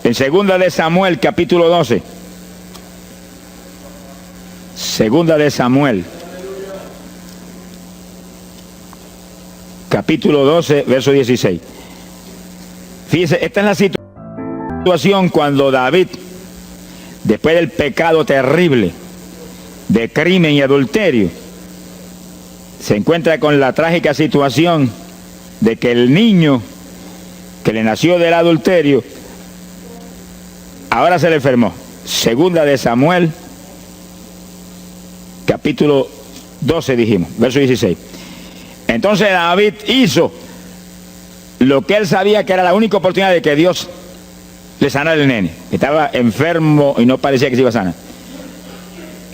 En 2 de Samuel, capítulo 12. 2 de Samuel, capítulo 12, verso 16. Fíjese, esta es la situación cuando David, después del pecado terrible de crimen y adulterio, se encuentra con la trágica situación de que el niño que le nació del adulterio ahora se le enfermó. 2 de Samuel, capítulo 12 dijimos, verso 16. Entonces David hizo lo que él sabía que era la única oportunidad de que Dios le sanara al nene. Estaba enfermo y no parecía que se iba a sanar.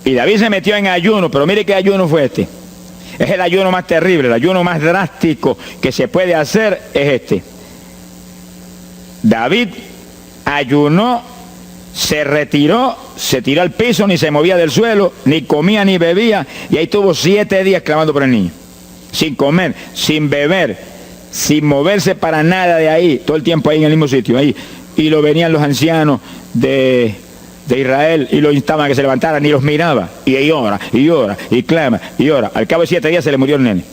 Y David se metió en ayuno, pero mire qué ayuno fue este. Es el ayuno más terrible, el ayuno más drástico que se puede hacer es este. David ayunó se retiró, se tiró al piso, ni se movía del suelo, ni comía ni bebía, y ahí estuvo 7 días clamando por el niño, sin comer, sin beber, sin moverse para nada de ahí, todo el tiempo ahí en el mismo sitio, ahí. Y lo venían los ancianos de Israel y lo instaban a que se levantara, ni los miraba, y ahí ora, y ora, y clama, y ora. Al cabo de 7 días se le murió el nene.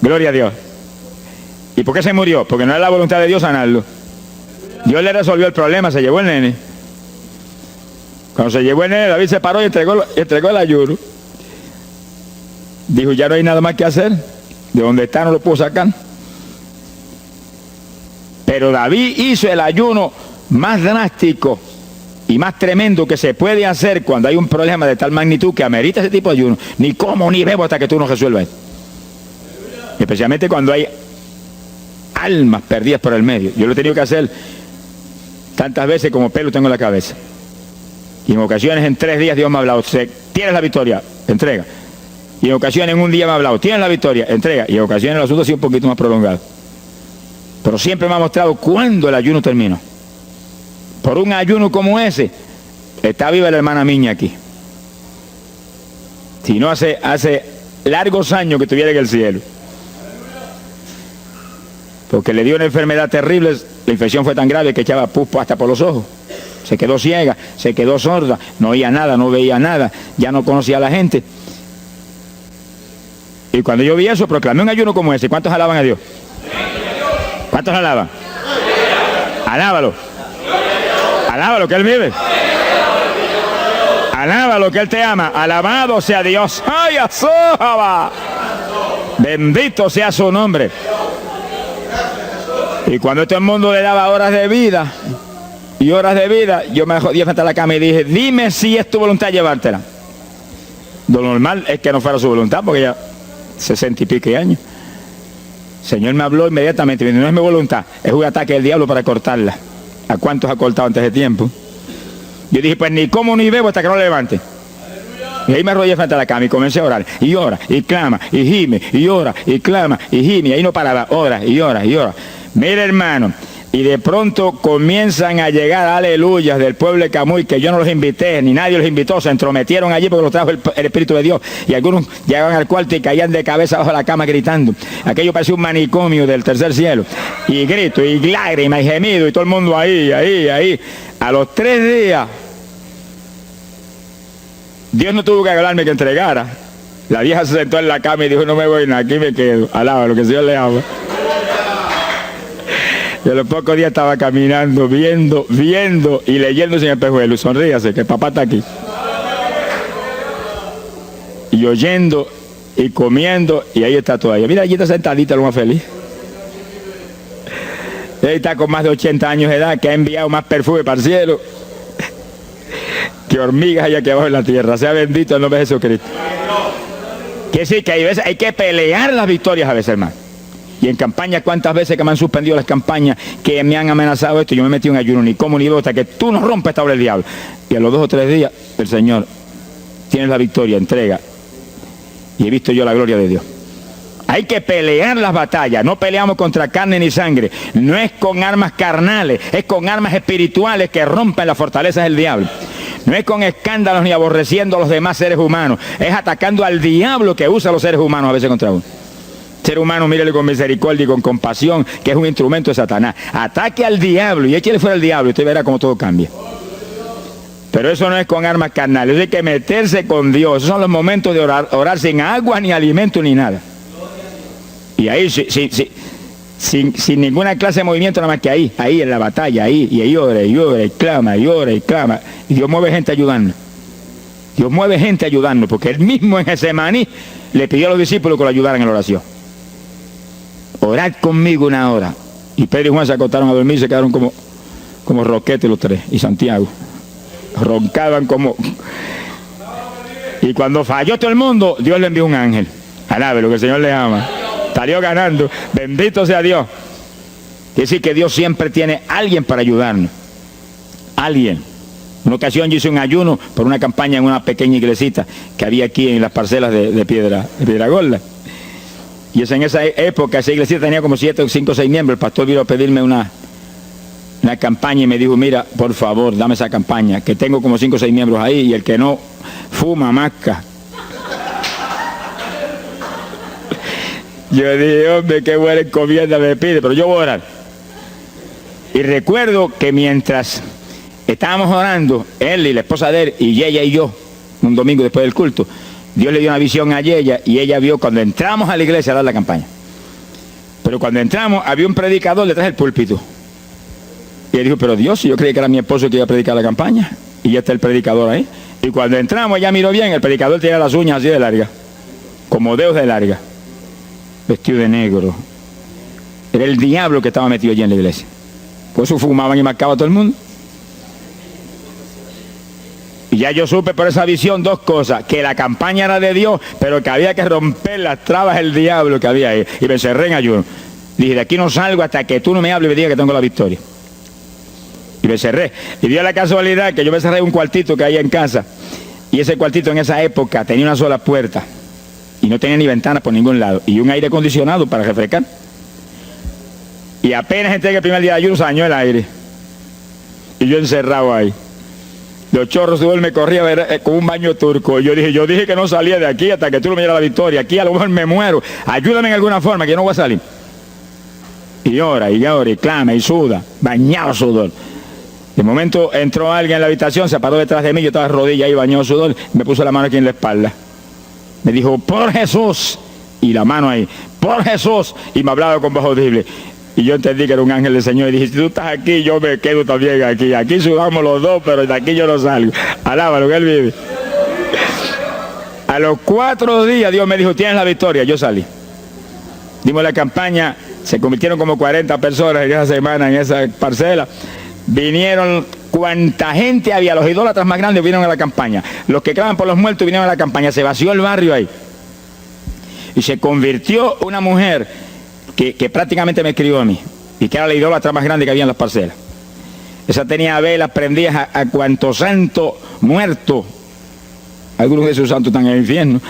Gloria a Dios. ¿Y por qué se murió? Porque no era la voluntad de Dios sanarlo. Dios le resolvió el problema, se llevó el nene. Cuando se llevó el nene, David se paró y entregó el ayuno. Dijo, ya no hay nada más que hacer. De donde está no lo puedo sacar. Pero David hizo el ayuno más drástico y más tremendo que se puede hacer cuando hay un problema de tal magnitud que amerita ese tipo de ayuno. Ni como ni bebo hasta que tú no resuelvas esto. Especialmente cuando hay almas perdidas por el medio. Yo lo he tenido que hacer tantas veces como pelo tengo en la cabeza. Y en ocasiones en 3 días Dios me ha hablado, tienes la victoria, entrega. Y en ocasiones en un día me ha hablado, tienes la victoria, entrega. Y en ocasiones el asunto ha sido un poquito más prolongado. Pero siempre me ha mostrado cuándo el ayuno terminó. Por un ayuno como ese, está viva la hermana Miña aquí. Si no hace largos años que estuviera en el cielo. Porque le dio una enfermedad terrible, la infección fue tan grave que echaba pus hasta por los ojos. Se quedó ciega, se quedó sorda, no oía nada, no veía nada, ya no conocía a la gente. Y cuando yo vi eso, proclamé un ayuno como ese. ¿Cuántos alaban a Dios? ¿Cuántos alaban? Alábalo. Alábalo, que Él vive. Alábalo, que Él te ama. Alabado sea Dios. ¡Ay, azójaba! Bendito sea su nombre. Y cuando todo el mundo le daba horas de vida, yo me jodí frente a la cama y dije, dime si es tu voluntad llevártela. Lo normal es que no fuera su voluntad, porque ya 60 y pico años. El Señor me habló inmediatamente, me dijo, no es mi voluntad, es un ataque del diablo para cortarla. ¿A cuántos ha cortado antes de tiempo? Yo dije, pues ni como ni bebo hasta que no lo levante. Y ahí me arrodillé frente a la cama y comencé a orar. Y ora, y clama, y gime, y ora, y clama, y gime. Y ahí no paraba, ora, y ora, y ora. Mire, hermano, y de pronto comienzan a llegar aleluyas del pueblo de Camuy, que yo no los invité, ni nadie los invitó, se entrometieron allí porque los trajo el Espíritu de Dios. Y algunos llegaban al cuarto y caían de cabeza bajo la cama gritando. Aquello parecía un manicomio del tercer cielo. Y grito, y lágrimas, y gemido, y todo el mundo ahí. A los 3 días, Dios no tuvo que hablarme que entregara. La vieja se sentó en la cama y dijo, no me voy nada, aquí me quedo. Alaba lo que el Señor le ama. Y a los pocos días estaba caminando, viendo y leyendo sin espejuelo. Sonríase, que papá está aquí. Y oyendo y comiendo, y ahí está todavía. Mira, allí está sentadita, lo más feliz. Ella está con más de 80 años de edad, que ha enviado más perfume para el cielo que hormigas hay aquí abajo en la tierra. Sea bendito el nombre de Jesucristo. Que sí, que hay que pelear las victorias a veces, hermano. Y en campaña, ¿cuántas veces que me han suspendido las campañas, que me han amenazado esto? Yo me metí en ayuno, ni como ni bebo, hasta que tú no rompes esta obra del diablo. Y a los 2 o 3 días, el Señor, tienes la victoria, entrega. Y he visto yo la gloria de Dios. Hay que pelear las batallas. No peleamos contra carne ni sangre. No es con armas carnales, es con armas espirituales que rompen las fortalezas del diablo. No es con escándalos ni aborreciendo a los demás seres humanos. Es atacando al diablo que usa a los seres humanos a veces contra uno. Ser humano, mírele con misericordia y con compasión, que es un instrumento de Satanás. Ataque al diablo y échale fuera al diablo y usted verá cómo todo cambia. Pero eso no es con armas carnales, hay que meterse con Dios. Esos son los momentos de orar sin agua, ni alimento, ni nada. Y ahí, sin ninguna clase de movimiento, nada más que ahí en la batalla, y ahí ora, y clama, y clama. Y Dios mueve gente ayudando. Dios mueve gente ayudando, porque Él mismo en Getsemaní le pidió a los discípulos que lo ayudaran en la oración. Orad conmigo 1 hora. Y Pedro y Juan se acostaron a dormir y se quedaron como roquetes los 3. Y Santiago. Roncaban como... Y cuando falló todo el mundo, Dios le envió un ángel. Alabe lo que el Señor le ama. Salió ganando. Bendito sea Dios. Quiere decir que Dios siempre tiene alguien para ayudarnos. Alguien. Una ocasión yo hice un ayuno por una campaña en una pequeña iglesita que había aquí en las parcelas de Piedra Gorda. Y en esa época esa iglesia tenía como 7, 5 o 6 miembros. El pastor vino a pedirme una campaña y me dijo, mira, por favor, dame esa campaña, que tengo como 5 o 6 miembros ahí y el que no fuma, masca. Yo dije, hombre, qué buena encomienda me pide, pero yo voy a orar. Y recuerdo que mientras estábamos orando, él y la esposa de él, y ella y yo, un domingo después del culto, Dios le dio una visión a ella y ella vio cuando entramos a la iglesia a dar la campaña. Pero cuando entramos había un predicador detrás del púlpito. Y él dijo, pero Dios, yo creí que era mi esposo que iba a predicar la campaña. Y ya está el predicador ahí. Y cuando entramos, ella miró bien, el predicador tenía las uñas así de largas, como dedos de larga, vestido de negro. Era el diablo que estaba metido allí en la iglesia. Por eso fumaban y marcaban a todo el mundo. Y ya yo supe por esa visión 2 cosas, que la campaña era de Dios, pero que había que romper las trabas del diablo que había ahí. Y me encerré en ayuno. Dije, de aquí no salgo hasta que tú no me hables y me digas que tengo la victoria. Y me cerré. Y dio la casualidad que yo me cerré en un cuartito que hay en casa. Y ese cuartito en esa época tenía una sola puerta. Y no tenía ni ventanas por ningún lado. Y un aire acondicionado para refrescar. Y apenas entré en el primer día de ayuno, se dañó el aire. Y yo encerrado ahí. Los chorros de él me corría con un baño turco. Y yo dije que no salía de aquí hasta que tú no me dieras la victoria. Aquí a lo mejor me muero. Ayúdame en alguna forma que yo no voy a salir. Y ora, y clama, y suda. Bañado sudor. De momento entró alguien en la habitación, se paró detrás de mí, yo estaba de rodillas ahí bañado sudor, me puso la mano aquí en la espalda. Me dijo, por Jesús, y la mano ahí, por Jesús, y me hablaba con voz audible. Y yo entendí que era un ángel del Señor, y dije, si tú estás aquí, yo me quedo también aquí. Aquí sudamos los dos, pero de aquí yo no salgo. Alábalo, que él vive. A los 4 días Dios me dijo, tienes la victoria, yo salí. Dimos la campaña, se convirtieron como 40 personas en esa semana, en esa parcela. Vinieron cuanta gente había, los idólatras más grandes vinieron a la campaña, los que claman por los muertos vinieron a la campaña, se vació el barrio ahí. Y se convirtió una mujer que prácticamente me escribió a mí, y que era la idólatra más grande que había en las parcelas. Esa tenía velas prendidas a cuanto santo muerto, algunos de esos santos están en el infierno,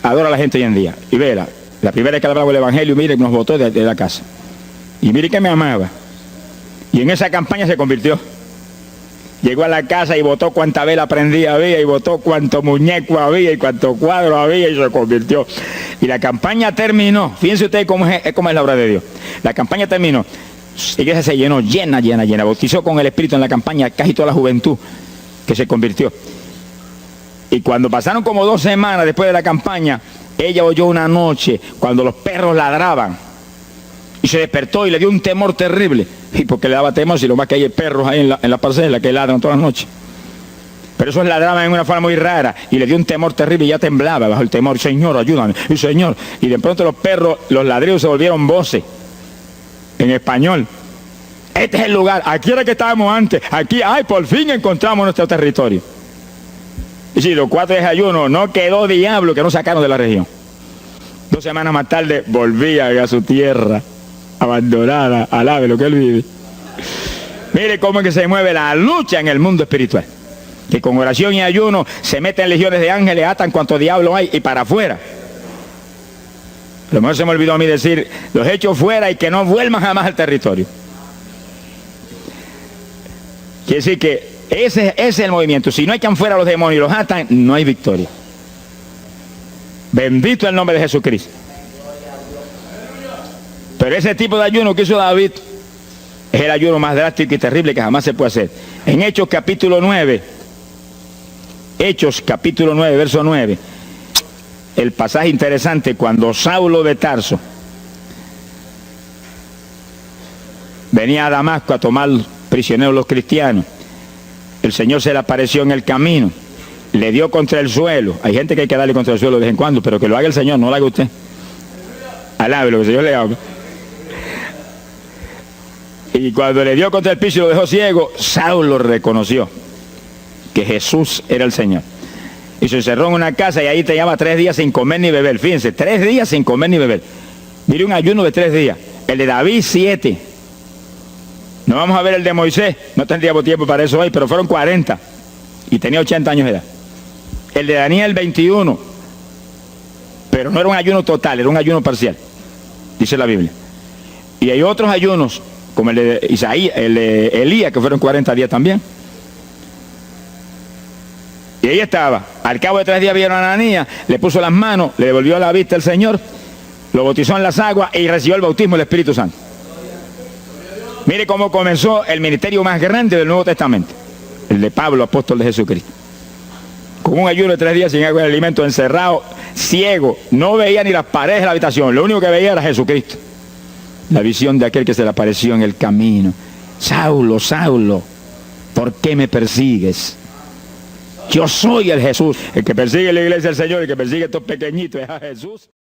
adora a la gente hoy en día. Y vela, la primera vez que hablaba el evangelio, mire, nos botó de la casa. Y mire que me amaba. Y en esa campaña se convirtió. Llegó a la casa y botó cuanta vela prendida había, y botó cuanto muñeco había, y cuanto cuadro había, y se convirtió. Y la campaña terminó. Fíjense ustedes cómo es la obra de Dios. La campaña terminó. La iglesia se llenó, llena. Bautizó con el Espíritu en la campaña casi toda la juventud que se convirtió. Y cuando pasaron como 2 semanas después de la campaña, ella oyó una noche cuando los perros ladraban. Y se despertó y le dio un temor terrible. Y porque le daba temor, si lo más que hay perros ahí en la parcela que ladran todas las noches. Pero esos ladraban en una forma muy rara. Y le dio un temor terrible y ya temblaba bajo el temor. Señor, ayúdame. Y Señor. Y de pronto los perros, los ladridos se volvieron voces. En español. Este es el lugar. Aquí era que estábamos antes. Aquí, ay, por fin encontramos nuestro territorio. Y si los 4 días de ayuno, no quedó diablo que no sacaron de la región. 2 semanas más tarde volvía a su tierra. Abandonada, alabe lo que él vive. Mire cómo es que se mueve la lucha en el mundo espiritual. Que con oración y ayuno se meten legiones de ángeles, atan cuanto diablo hay y para afuera. A lo mejor se me olvidó a mí decir, los echo fuera y que no vuelvan jamás al territorio. Quiere decir que ese es el movimiento. Si no echan fuera a los demonios y los atan, no hay victoria. Bendito el nombre de Jesucristo. Pero ese tipo de ayuno que hizo David es el ayuno más drástico y terrible que jamás se puede hacer. En Hechos capítulo 9, verso 9, el pasaje interesante, cuando Saulo de Tarso venía a Damasco a tomar prisioneros los cristianos, el Señor se le apareció en el camino, le dio contra el suelo. Hay gente que hay que darle contra el suelo de vez en cuando, pero que lo haga el Señor, no lo haga usted. Alabe lo que el Señor le haga. Y cuando le dio contra el piso y lo dejó ciego, Saulo reconoció que Jesús era el Señor. Y se encerró en una casa y ahí te lleva 3 días sin comer ni beber. Fíjense, 3 días sin comer ni beber. Mire, un ayuno de 3 días. El de David, 7. No vamos a ver el de Moisés, no tendríamos tiempo para eso hoy, pero fueron 40. Y tenía 80 años de edad. El de Daniel, 21. Pero no era un ayuno total, era un ayuno parcial, dice la Biblia. Y hay otros ayunos, como el de Isaías, el de Elías, que fueron 40 días también. Y ahí estaba. Al cabo de 3 días vieron a Ananías, le puso las manos, le devolvió la vista al Señor, lo bautizó en las aguas y recibió el bautismo del Espíritu Santo. Mire cómo comenzó el ministerio más grande del Nuevo Testamento, el de Pablo, apóstol de Jesucristo. Con un ayuno de 3 días sin agua y alimento, encerrado, ciego, no veía ni las paredes de la habitación, lo único que veía era Jesucristo. La visión de aquel que se le apareció en el camino. Saulo, Saulo, ¿por qué me persigues? Yo soy el Jesús. El que persigue la iglesia del Señor, el que persigue a estos pequeñitos es a Jesús.